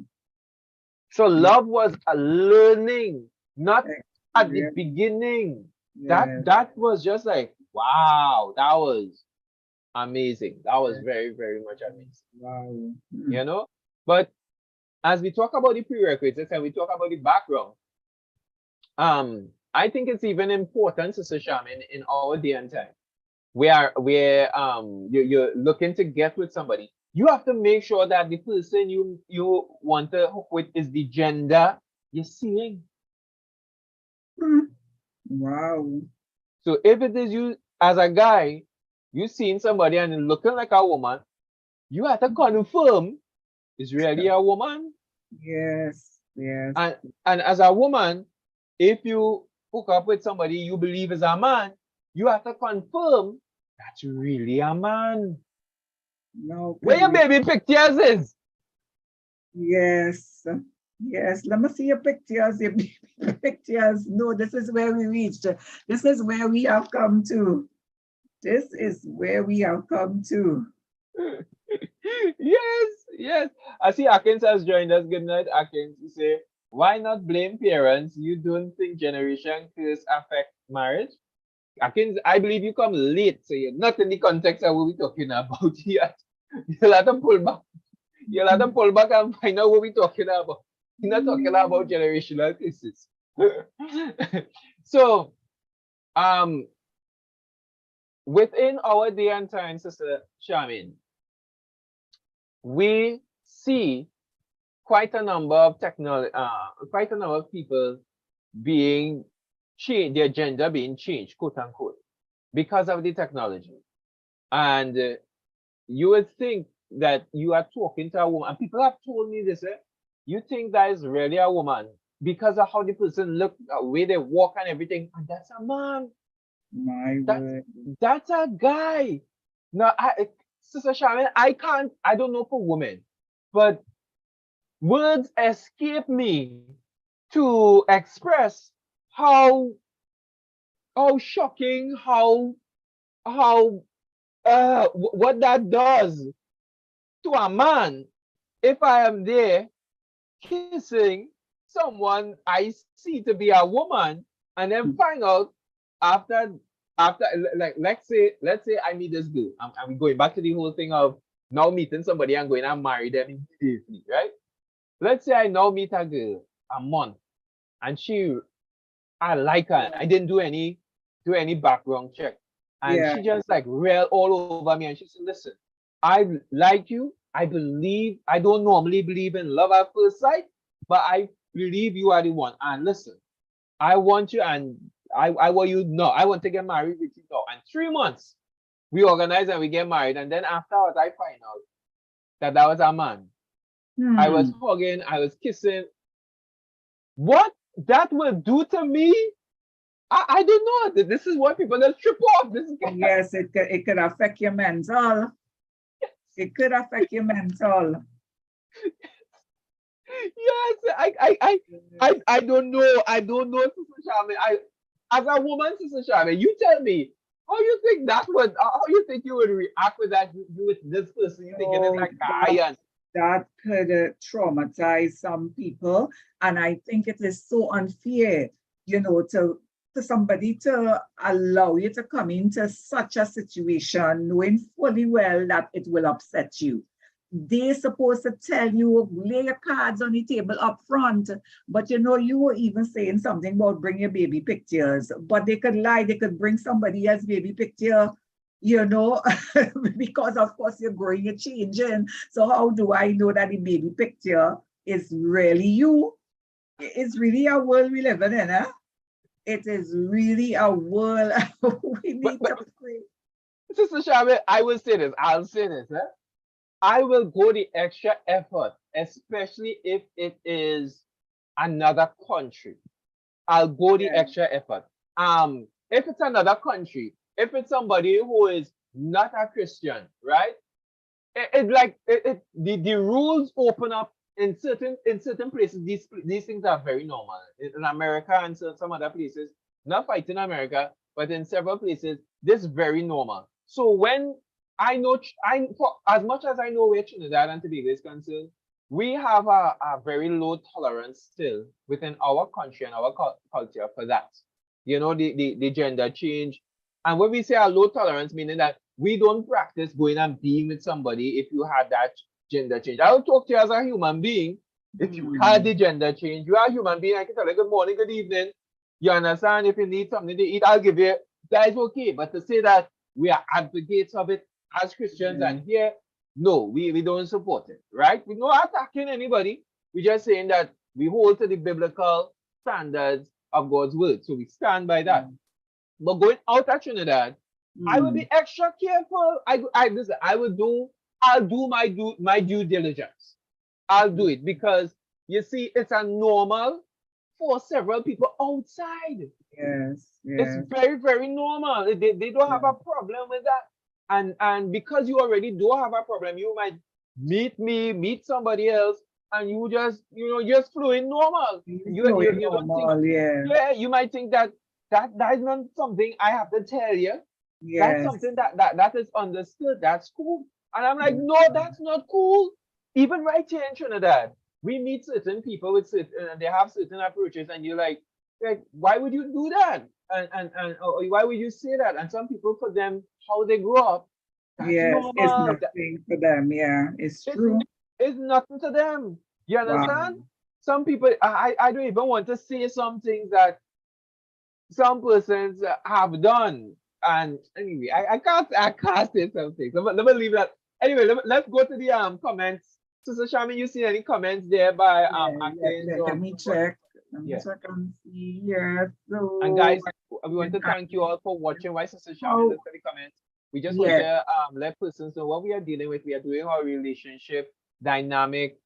So love was a learning, not at the Yeah. beginning. Yes. That was just like, wow, that was amazing. That was Yes. very, very much amazing. Wow. You know? But as we talk about the prerequisites and we talk about the background, I think it's even important, Sister Shaman, in our day and time, where you're looking to get with somebody, you have to make sure that the person you want to hook with is the gender you're seeing. Hmm. Wow. So if it is you as a guy, you seeing somebody and it looking like a woman, you have to confirm it's really a woman. Yes. Yes. And as a woman, if you hook up with somebody you believe is a man, you have to confirm that's really a man. No. Where your baby pictures is? Yes. Yes. Let me see your pictures. Your pictures. No, this is where we reached. This is where we have come to. This is where we have come to. Yes, yes. I see Akins has joined us. Good night, Akins. You say, why not blame parents? You don't think generation curse affect marriage? Akins, I believe you come late, so you're not in the context of what we're talking about yet. You'll have to pull back. You'll have to pull back and find out what we're talking about. We're not talking about generational curses. So, within our day and time, Sister Shamin, we see quite a number of quite a number of people being changed, their gender being changed, quote unquote, because of the technology. And you would think that you are talking to a woman, and people have told me this, you think that is really a woman because of how the person look, the way they walk and everything, and that's a man. My That's word. that's a guy. Now, Sister Sharon, I don't know for women, but words escape me to express how shocking, how what that does to a man if I am there kissing someone I see to be a woman and then find out after like let's say I meet this girl. I'm going back to the whole thing of now meeting somebody and going and marry them immediately, right? Let's say I now meet a girl a month and I like her. I didn't do any background check. And Yeah. she just like rail all over me and she said, listen, I like you. I believe I don't normally believe in love at first sight, but I believe you are the one. And listen, I want you and I want you now. I want to get married with you now. And 3 months we organize and we get married. And then afterwards I find out that was a man. I was Hmm. hugging, I was kissing. What that will do to me, I don't know. This is what people just trip off. This guy. Yes, it could affect your mental. It could affect your mental. Yes, I don't know. I don't know, Sister Charmaine. As a woman, Sister Charmaine, you tell me how you think that would, how you think you would react with that, with this person. You think it is So a guy and that could traumatize some people. And I think it is so unfair, to somebody to allow you to come into such a situation knowing fully well that it will upset you. They're supposed to tell you, lay your cards on the table up front. But you were even saying something about bring your baby pictures. But they could lie, they could bring somebody else's baby picture, because of course you're growing, you're changing. So how do I know that the baby picture is really you? It's really a world we live in, eh? It is really a world we need but to pray. Sister Charmaine, I will say this. I'll say this. I will go the extra effort, especially if it is another country. I'll go the Yeah, extra effort. If it's another country, if it's somebody who is not a Christian, right? The rules open up in certain places. These things are very normal in America and some other places. Not fighting America, but in several places, this very normal. So when I know, for as much as I know where Trinidad and Tobago is concerned, we have a very low tolerance still within our country and our culture for that. You know, the gender change. And when we say a low tolerance, meaning that we don't practice going and being with somebody if you had that gender change. I will talk to you as a human being. If you had the gender change, you are a human being. I can tell you good morning, good evening. You understand? If you need something to eat, I'll give you. That is okay. But to say that we are advocates of it as Christians and here, no, we don't support it, right? We're not attacking anybody. We're just saying that we hold to the biblical standards of God's word. So we stand by that. But going out at Trinidad, I will be extra careful. Listen, I'll do my due diligence. I'll do it because you see, it's a normal for several people outside. Yes. It's very, very normal. They don't have a problem with that. And because you already don't have a problem, you might meet somebody else, and you just flowing normal. You don't think, you might think that is not something I have to tell you. That's something that is understood. That's cool. And I'm like, no, that's not cool. Even right here in Trinidad, we meet certain people with certain, they have certain approaches, and you're like, why would you do that? And or why would you say that? And some people, for them, how they grew up, that's normal. It's nothing for them. Yeah, it's true. It's nothing to them. You understand? Wow. Some people, I don't even want to say some things that some persons have done. And anyway, I can't say something. So let me leave that. Anyway, let's go to the comments. Sister Shamin, you see any comments there by let me check. So I can see here. So, and guys, we want to thank you all for watching. Why Sister Shamin looks at the comments. We just want to let persons know what we are dealing with. We are doing our relationship dynamic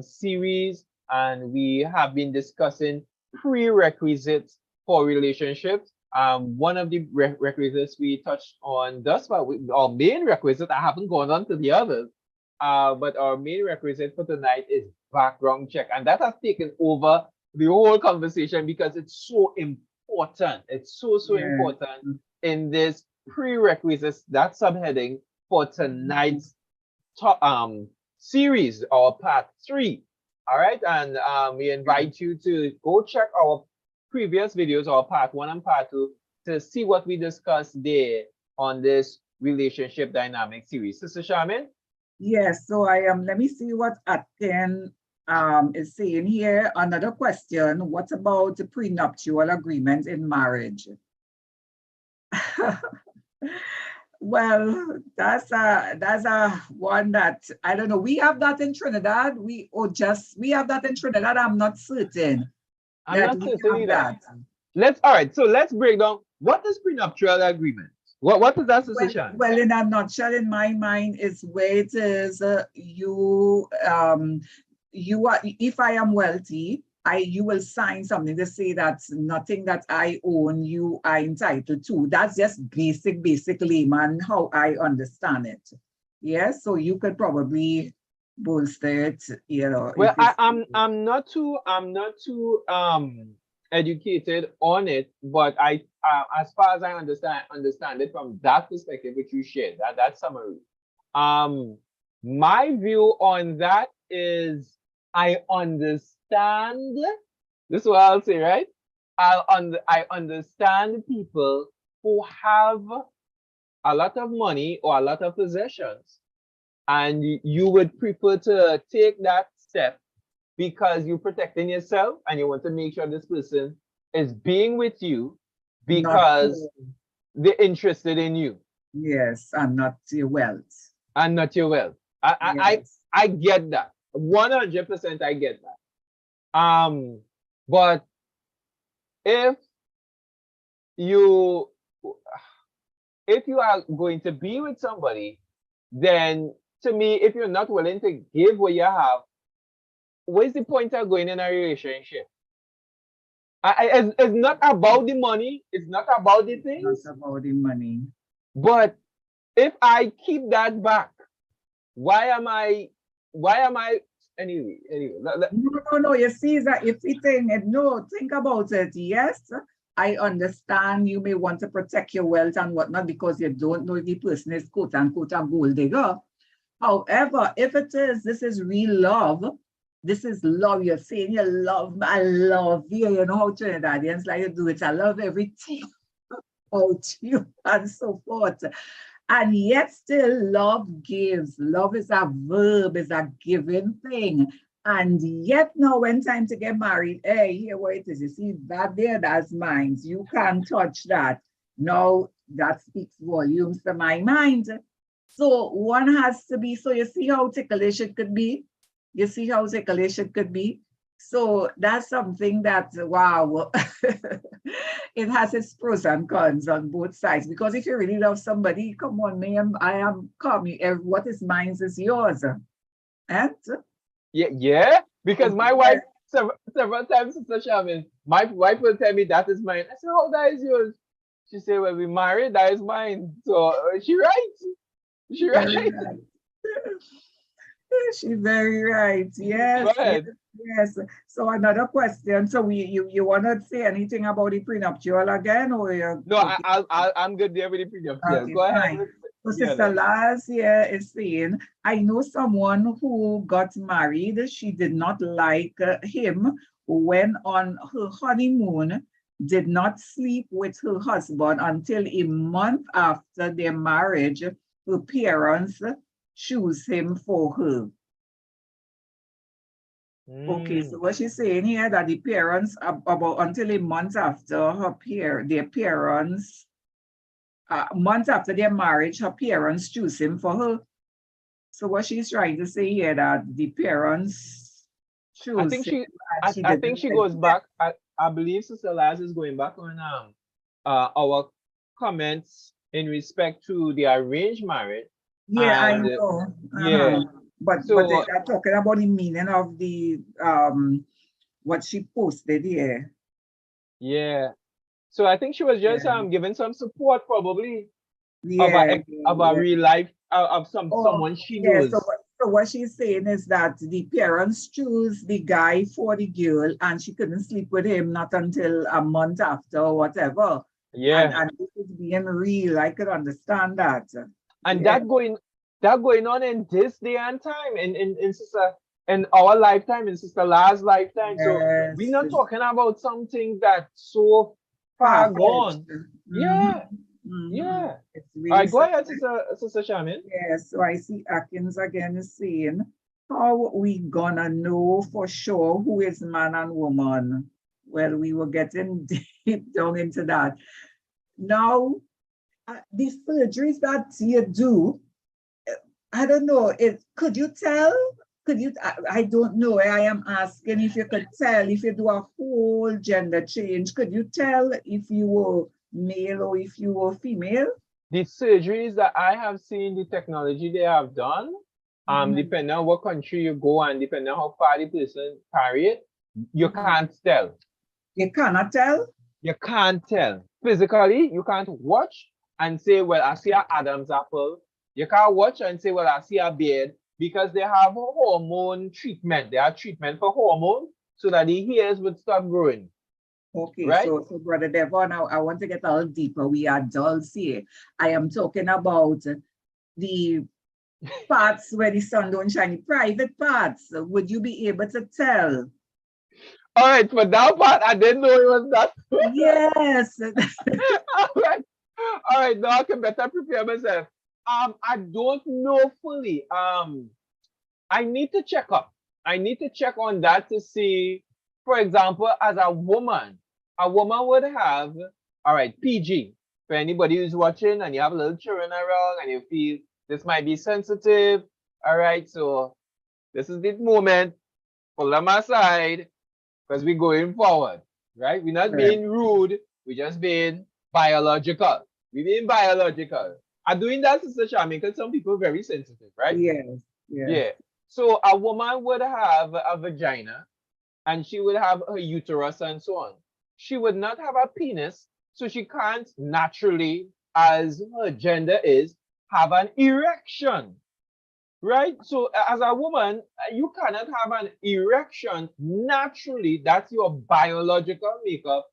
series, and we have been discussing prerequisites for relationships. One of the requisites we touched on thus far, our main requisite, I haven't gone on to the others, but our main requisite for tonight is background check. And that has taken over the whole conversation because it's so important. It's so important in this prerequisites, that subheading for tonight's series, or part 3. All right, and we invite you to go check our previous videos, or part 1 and part 2, to see what we discussed there on this relationship dynamic series. Sister Shamin? Yes, so I am, let me see what Atkin is saying here. Another question, what about the prenuptial agreement in marriage? Well, that's a one that I don't know. We have that in Trinidad. We have that in Trinidad. I'm not certain. I'm not certain that. Let's break down what is prenuptial agreement. What is that, Sister? Well, in a nutshell, in my mind, is where it is you are, if I am wealthy, you will sign something to say that nothing that I own you are entitled to. That's just basic layman, how I understand it. Yes, so you could probably bolster it, you know. Well, I'm not too educated on it, but I as far as I understand it from that perspective which you shared, that summary. My view on that is I understand. This is what I'll say, right? I understand people who have a lot of money or a lot of possessions, and you would prefer to take that step because you're protecting yourself and you want to make sure this person is being with you because they're interested in you. Yes, and not your wealth. And not your wealth. I get that. 100% I get that. But if you are going to be with somebody, then to me, if you're not willing to give what you have, what's the point of going in a relationship? It's not about the money. It's not about the things. It's not about the money. But if I keep that back, why am I anyway? No. You see that if you think about it, yes, I understand you may want to protect your wealth and whatnot because you don't know if the person is quote unquote a gold digger. However, if it is, this is real love. This is love. You're saying you love me, I love you. You know how Trinidadians like to do it. I love everything about you and so forth. And yet still love gives. Love is a verb, is a given thing. And yet now when time to get married, hey, here what it is. You see that there, that's mine. You can't touch that. No, that speaks volumes to my mind. So one has to be, so you see how ticklish it could be? You see how ticklish it could be? So that's something that, wow, it has its pros and cons on both sides. Because if you really love somebody, come on, ma'am, I am coming. What is mine is yours. And Yeah, because my wife several times, Sister Shaman, my wife will tell me that is mine. I said, "How that is yours?" She said, "Well, we married, that is mine." So she right. She very right. right. She's very right. Go Yes, yes, ahead. yes. So another question. So you want to say anything about the prenuptial again, or you're No, okay? I'm good there with the prenup. Yeah, Okay, go ahead fine. with So the Sister other. Laz here is saying, I know someone who got married. She did not like him, went on her honeymoon, did not sleep with her husband until a month after their marriage. Her parents choose him for her. Okay, so Mm. what she's saying here that the parents about until a month after their parents months after their marriage, her parents choose him for her. So what she's trying to say here that the parents I choose think him she and she I think didn't she like goes him. back. I believe Sister Laz is going back on our comments in respect to the arranged marriage. Yeah, I And know. yeah, But they so are talking about the meaning of the what she posted here. yeah, so I think she was just Yeah, giving some support probably yeah, of a yeah. real life of Oh, someone she yeah. So, knows. so what she's saying is that the parents choose the guy for the girl, and she couldn't sleep with him not until a month after or whatever. Yeah, And this is being real. I could understand that. and Yeah. that going on in this day and time in sister in our lifetime, in Sister Last lifetime. So we're Yes. not It's talking about something that's so far far-fetched. gone. Mhm, Yeah, mhm. yeah. It's All really right, go sad. ahead, Sister Shaman. Yes. So I see Atkins again is saying, how we gonna know for sure who is man and woman? Well, we were getting deep down into that. Now, the surgeries that you do, I don't know. Could you tell? Could you? I don't know. I am asking if you could tell if you do a whole gender change. Could you tell if you were male or if you were female? The surgeries that I have seen, the technology they have done, Mhm, depending on what country you go and depending on how far the person carry it, you mhm. can't tell. You cannot tell. You can't tell. Physically, you can't watch and say, well, I see a Adam's apple. You can't watch and say, well, I see a beard, because they have a hormone treatment. They have treatment for hormone so that the hairs would stop growing, Okay, right? so Brother Devon, I want to get a little deeper. We are adults here. I am talking about the parts where the sun don't shine, the private parts. Would you be able to tell? All right, for that part, I didn't know it was that. Yes. All right. All right, now I can better prepare myself. I don't know fully. I need to check up. I need to check on that to see, for example, as a woman would have, all right, PG. For anybody who's watching and you have a little children around and you feel this might be sensitive, all right, so this is the moment, pull them aside because we're going forward, right? We're not Right. being rude, we're just being biological. We're being biological. I'm doing that, Sister Charmaine, because some people are very sensitive, right? Yes. Yes. Yeah. So a woman would have a vagina and she would have her uterus and so on. She would not have a penis, so she can't naturally, as her gender is, have an erection. Right? So as a woman, you cannot have an erection naturally. That's your biological makeup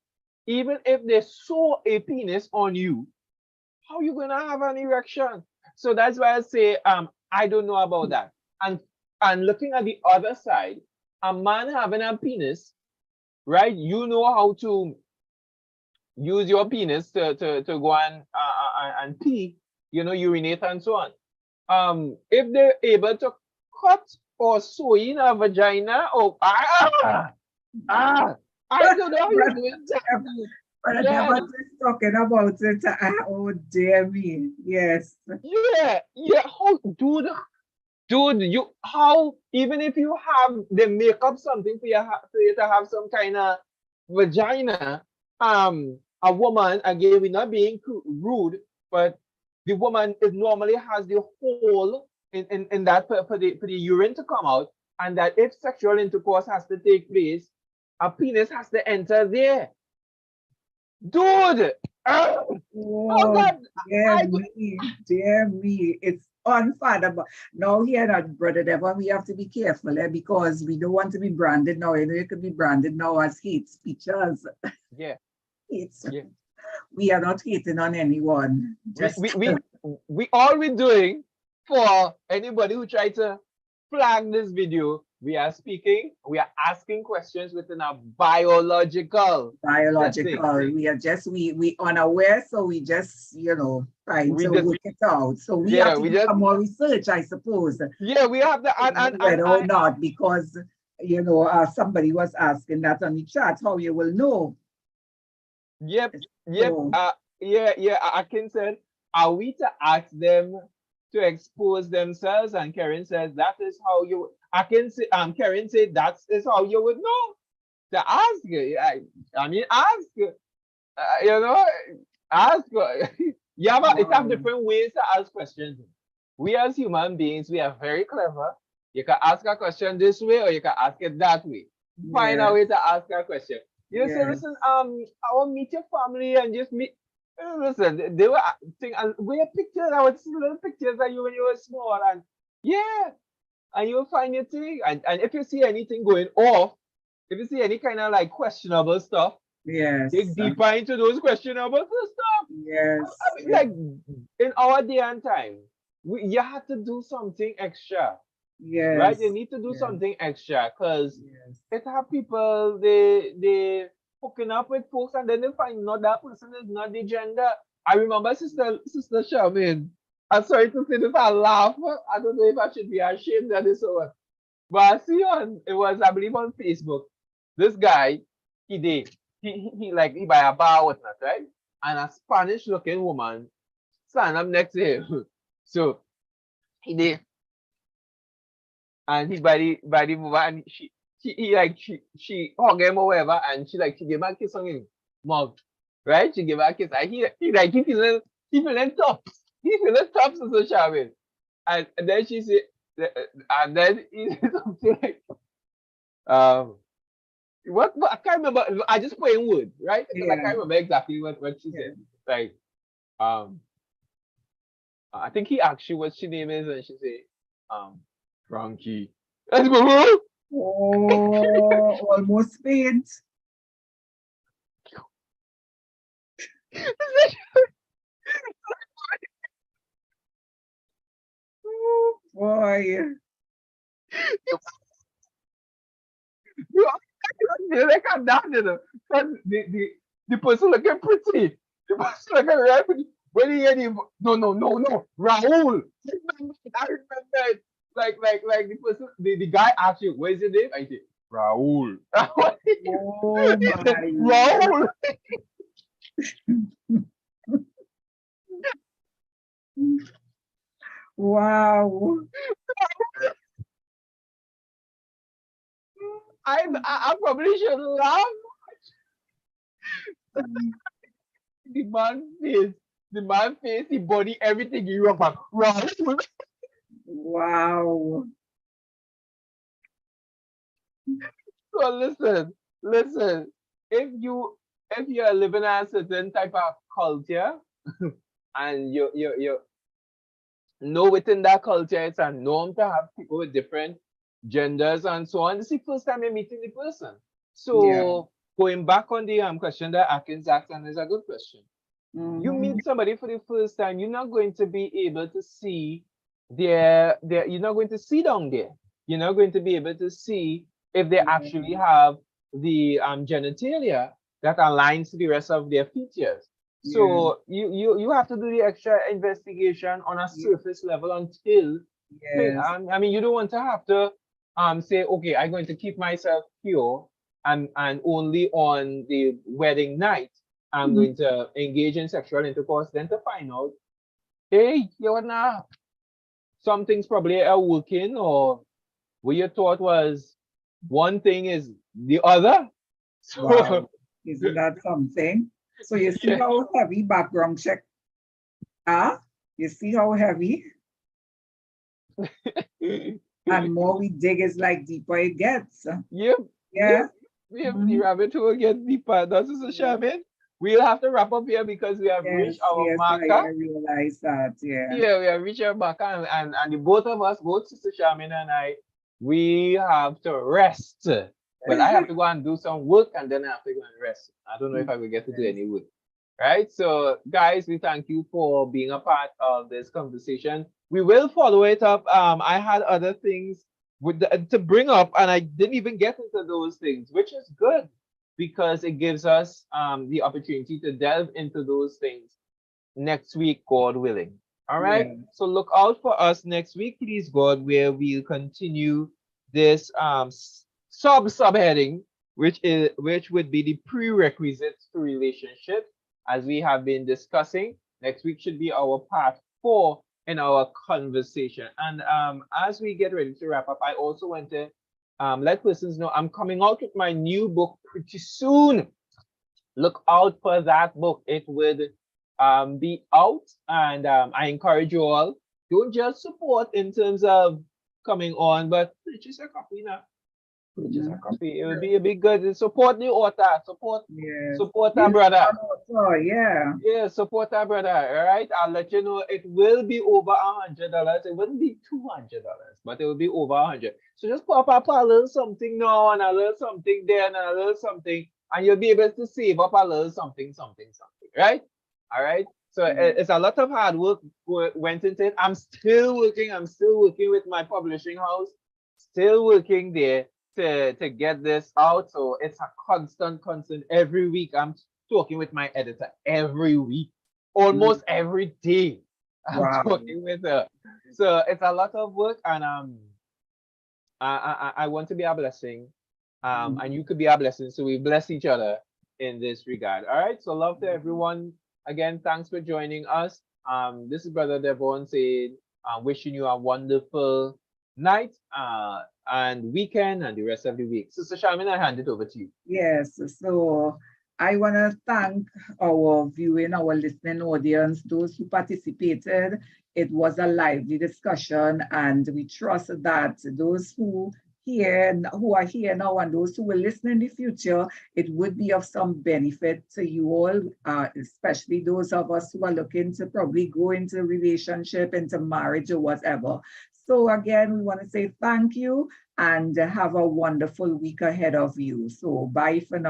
even if they sew a penis on you, how you gonna have an erection? So that's why I say I don't know about that. And looking at the other side, a man having a penis, right? You know how to use your penis to go and pee, urinate and so on. If they're able to cut or sew in a vagina, or I don't know how you're doing that. But Yes, never just talking about it. Oh dear me. Yes. yeah. How, dude, how, even if you have, they make up something for you to have some kind of vagina. A woman, again, we're not being rude, but the woman is normally has the hole in that for the urine to come out, and that if sexual intercourse has to take place, a penis has to enter there. Dude, oh Oh, God, dear I me, dear me. It's unfathomable. No, here not, Brother Devon. We have to be careful because we don't want to be branded now. You know, you could be branded now as hate speeches. yeah, It's, yeah. we are not hating on anyone. we, Just we, we, we all we're doing, for anybody who try to flag this video, we are asking questions within a biological setting. biological. We are just we unaware, so we just trying We to just, work it out. So we have yeah, to we do just, some more research, I suppose, to yeah, we have the, know whether or not, because somebody was asking that on the chat, how you will know. yep, yep, So yeah, Akin said, are we to ask them to expose themselves? And Karen says, that is how you, Karen said, that is how you would know. To ask, I mean, ask, you know, ask. It have wow. different ways to ask questions. We as human beings, we are very clever. You can ask a question this way, or you can ask it that way. Find a Yes, way to ask a question. You say, yes, listen, I want to meet your family and just meet. Listen, they were saying, we have pictures. I would see little pictures of you when you were small, and yeah, and you'll find your thing. And if you see anything going off, if you see any kind of like questionable stuff, dig yes, deeper into those questionable stuff. yes, I mean, yes, like in our day and time, you have to do something extra, right? You yes, need to do yes, something extra because yes. it have people they hooking up with folks and then they find not that person is not the gender. I remember sister Charmaine. I'm sorry to say this, I laugh. I don't know if I should be ashamed of this or what. But I see it was, I believe, on Facebook. This guy, he did. He like he buy a bar whatnot, right? And a Spanish looking woman stand up next to him. So he did, and he by the woman, and she hug him or whatever, and she gave him a kiss on his mouth. Right? She gave him a kiss. And he feeling tough. He feeling tough to so charming. And then she said, and then he said something like um what I can't remember. I just put in words, right? Because I Yeah, can't remember exactly what she yeah. said. Like, um, I think he asked you what she name is, and she said, Frankie. That's what. Oh, almost faint. Oh, boy. You like I'm down in the the person looking pretty. The person looking right pretty. When he hear the no, Raul. I remember it. Like the person, the guy asked you, what is your name? I said, Raul. Oh He said, my. Raul. Wow. I probably should laugh. The man face, the body, everything you up and Raul. Wow. So listen. If you are living in a certain type of culture and you know within that culture it's a norm to have people with different genders and so on. This is the first time you're meeting the person. Yeah. So going back on the question that Atkins asked, and it's a good question. You Mhm. meet somebody for the first time, you're not going to be able to see their you're not going to see down there. You're not going to be able to see if they actually Yeah, have the genitalia that aligns to the rest of their features. yeah, So you have to do the extra investigation on a ye- surface level until yes. I mean you don't want to have to say, okay, I'm going to keep myself pure and only on the wedding night I'm Mhm. going to engage in sexual intercourse, then to find out, hey, you're not, something's probably working, or what you thought was one thing is the other. So, Wow, isn't that something? So you see yeah. how heavy background check are? You see how heavy? And more we dig is like deeper it gets. Yep, Yeah. yep, the Mhm. rabbit hole gets deeper. That's a Yeah. shaman. We'll have to wrap up here because we have Yes, reached our yes, marker. I realize that. Yeah. Yeah, we have reached our marker, and the both of us, both Sister Shaman and I, we have to rest. Well, I have to go and do some work, and then I have to go and rest. I don't know if I will get to do Yes. any work. Right? So, guys, we thank you for being a part of this conversation. We will follow it up. I had other things to bring up, and I didn't even get into those things, which is good because it gives us the opportunity to delve into those things next week, God willing. All right. Yeah. So look out for us next week, please God, where we'll continue this subheading, which would be the prerequisites to relationship, as we have been discussing. Next week should be our part 4 in our conversation. And as we get ready to wrap up, I also want to let persons know I'm coming out with my new book pretty soon. Look out for that book. It would be out, and I encourage you all, don't just support in terms of coming on, but purchase a copy now. Purchase a Mhm. copy. It would be a big good. Support the author. Yes. Support our He's brother. an author, yeah. Yeah, support our brother. All right. I'll let you know it will be over $100. It wouldn't be $200, but it will be over 100. So just pop up a little something now and a little something there and a little something, and you'll be able to save up a little something, something, something. Right? All right. So Yeah. it's a lot of hard work went into it. I'm still working. I'm still working with my publishing house. Still working there to get this out. So it's a constant. Every week I'm talking with my editor every week, Mhm. almost every day. I'm Wow. talking with her. So it's a lot of work, and I want to be a blessing, and Mhm. you could be a blessing. So we bless each other in this regard. All right. So love to everyone. Again, thanks for joining us. This is Brother Devon saying, wishing you a wonderful night, and weekend, and the rest of the week. Sister Shaman, I hand it over to you. Yes, so I want to thank our viewing, our listening audience, those who participated. It was a lively discussion, and we trust that those who are here now and those who will listen in the future, it would be of some benefit to you all, especially those of us who are looking to probably go into a relationship, into marriage or whatever. So again, we want to say thank you and have a wonderful week ahead of you. So bye for now.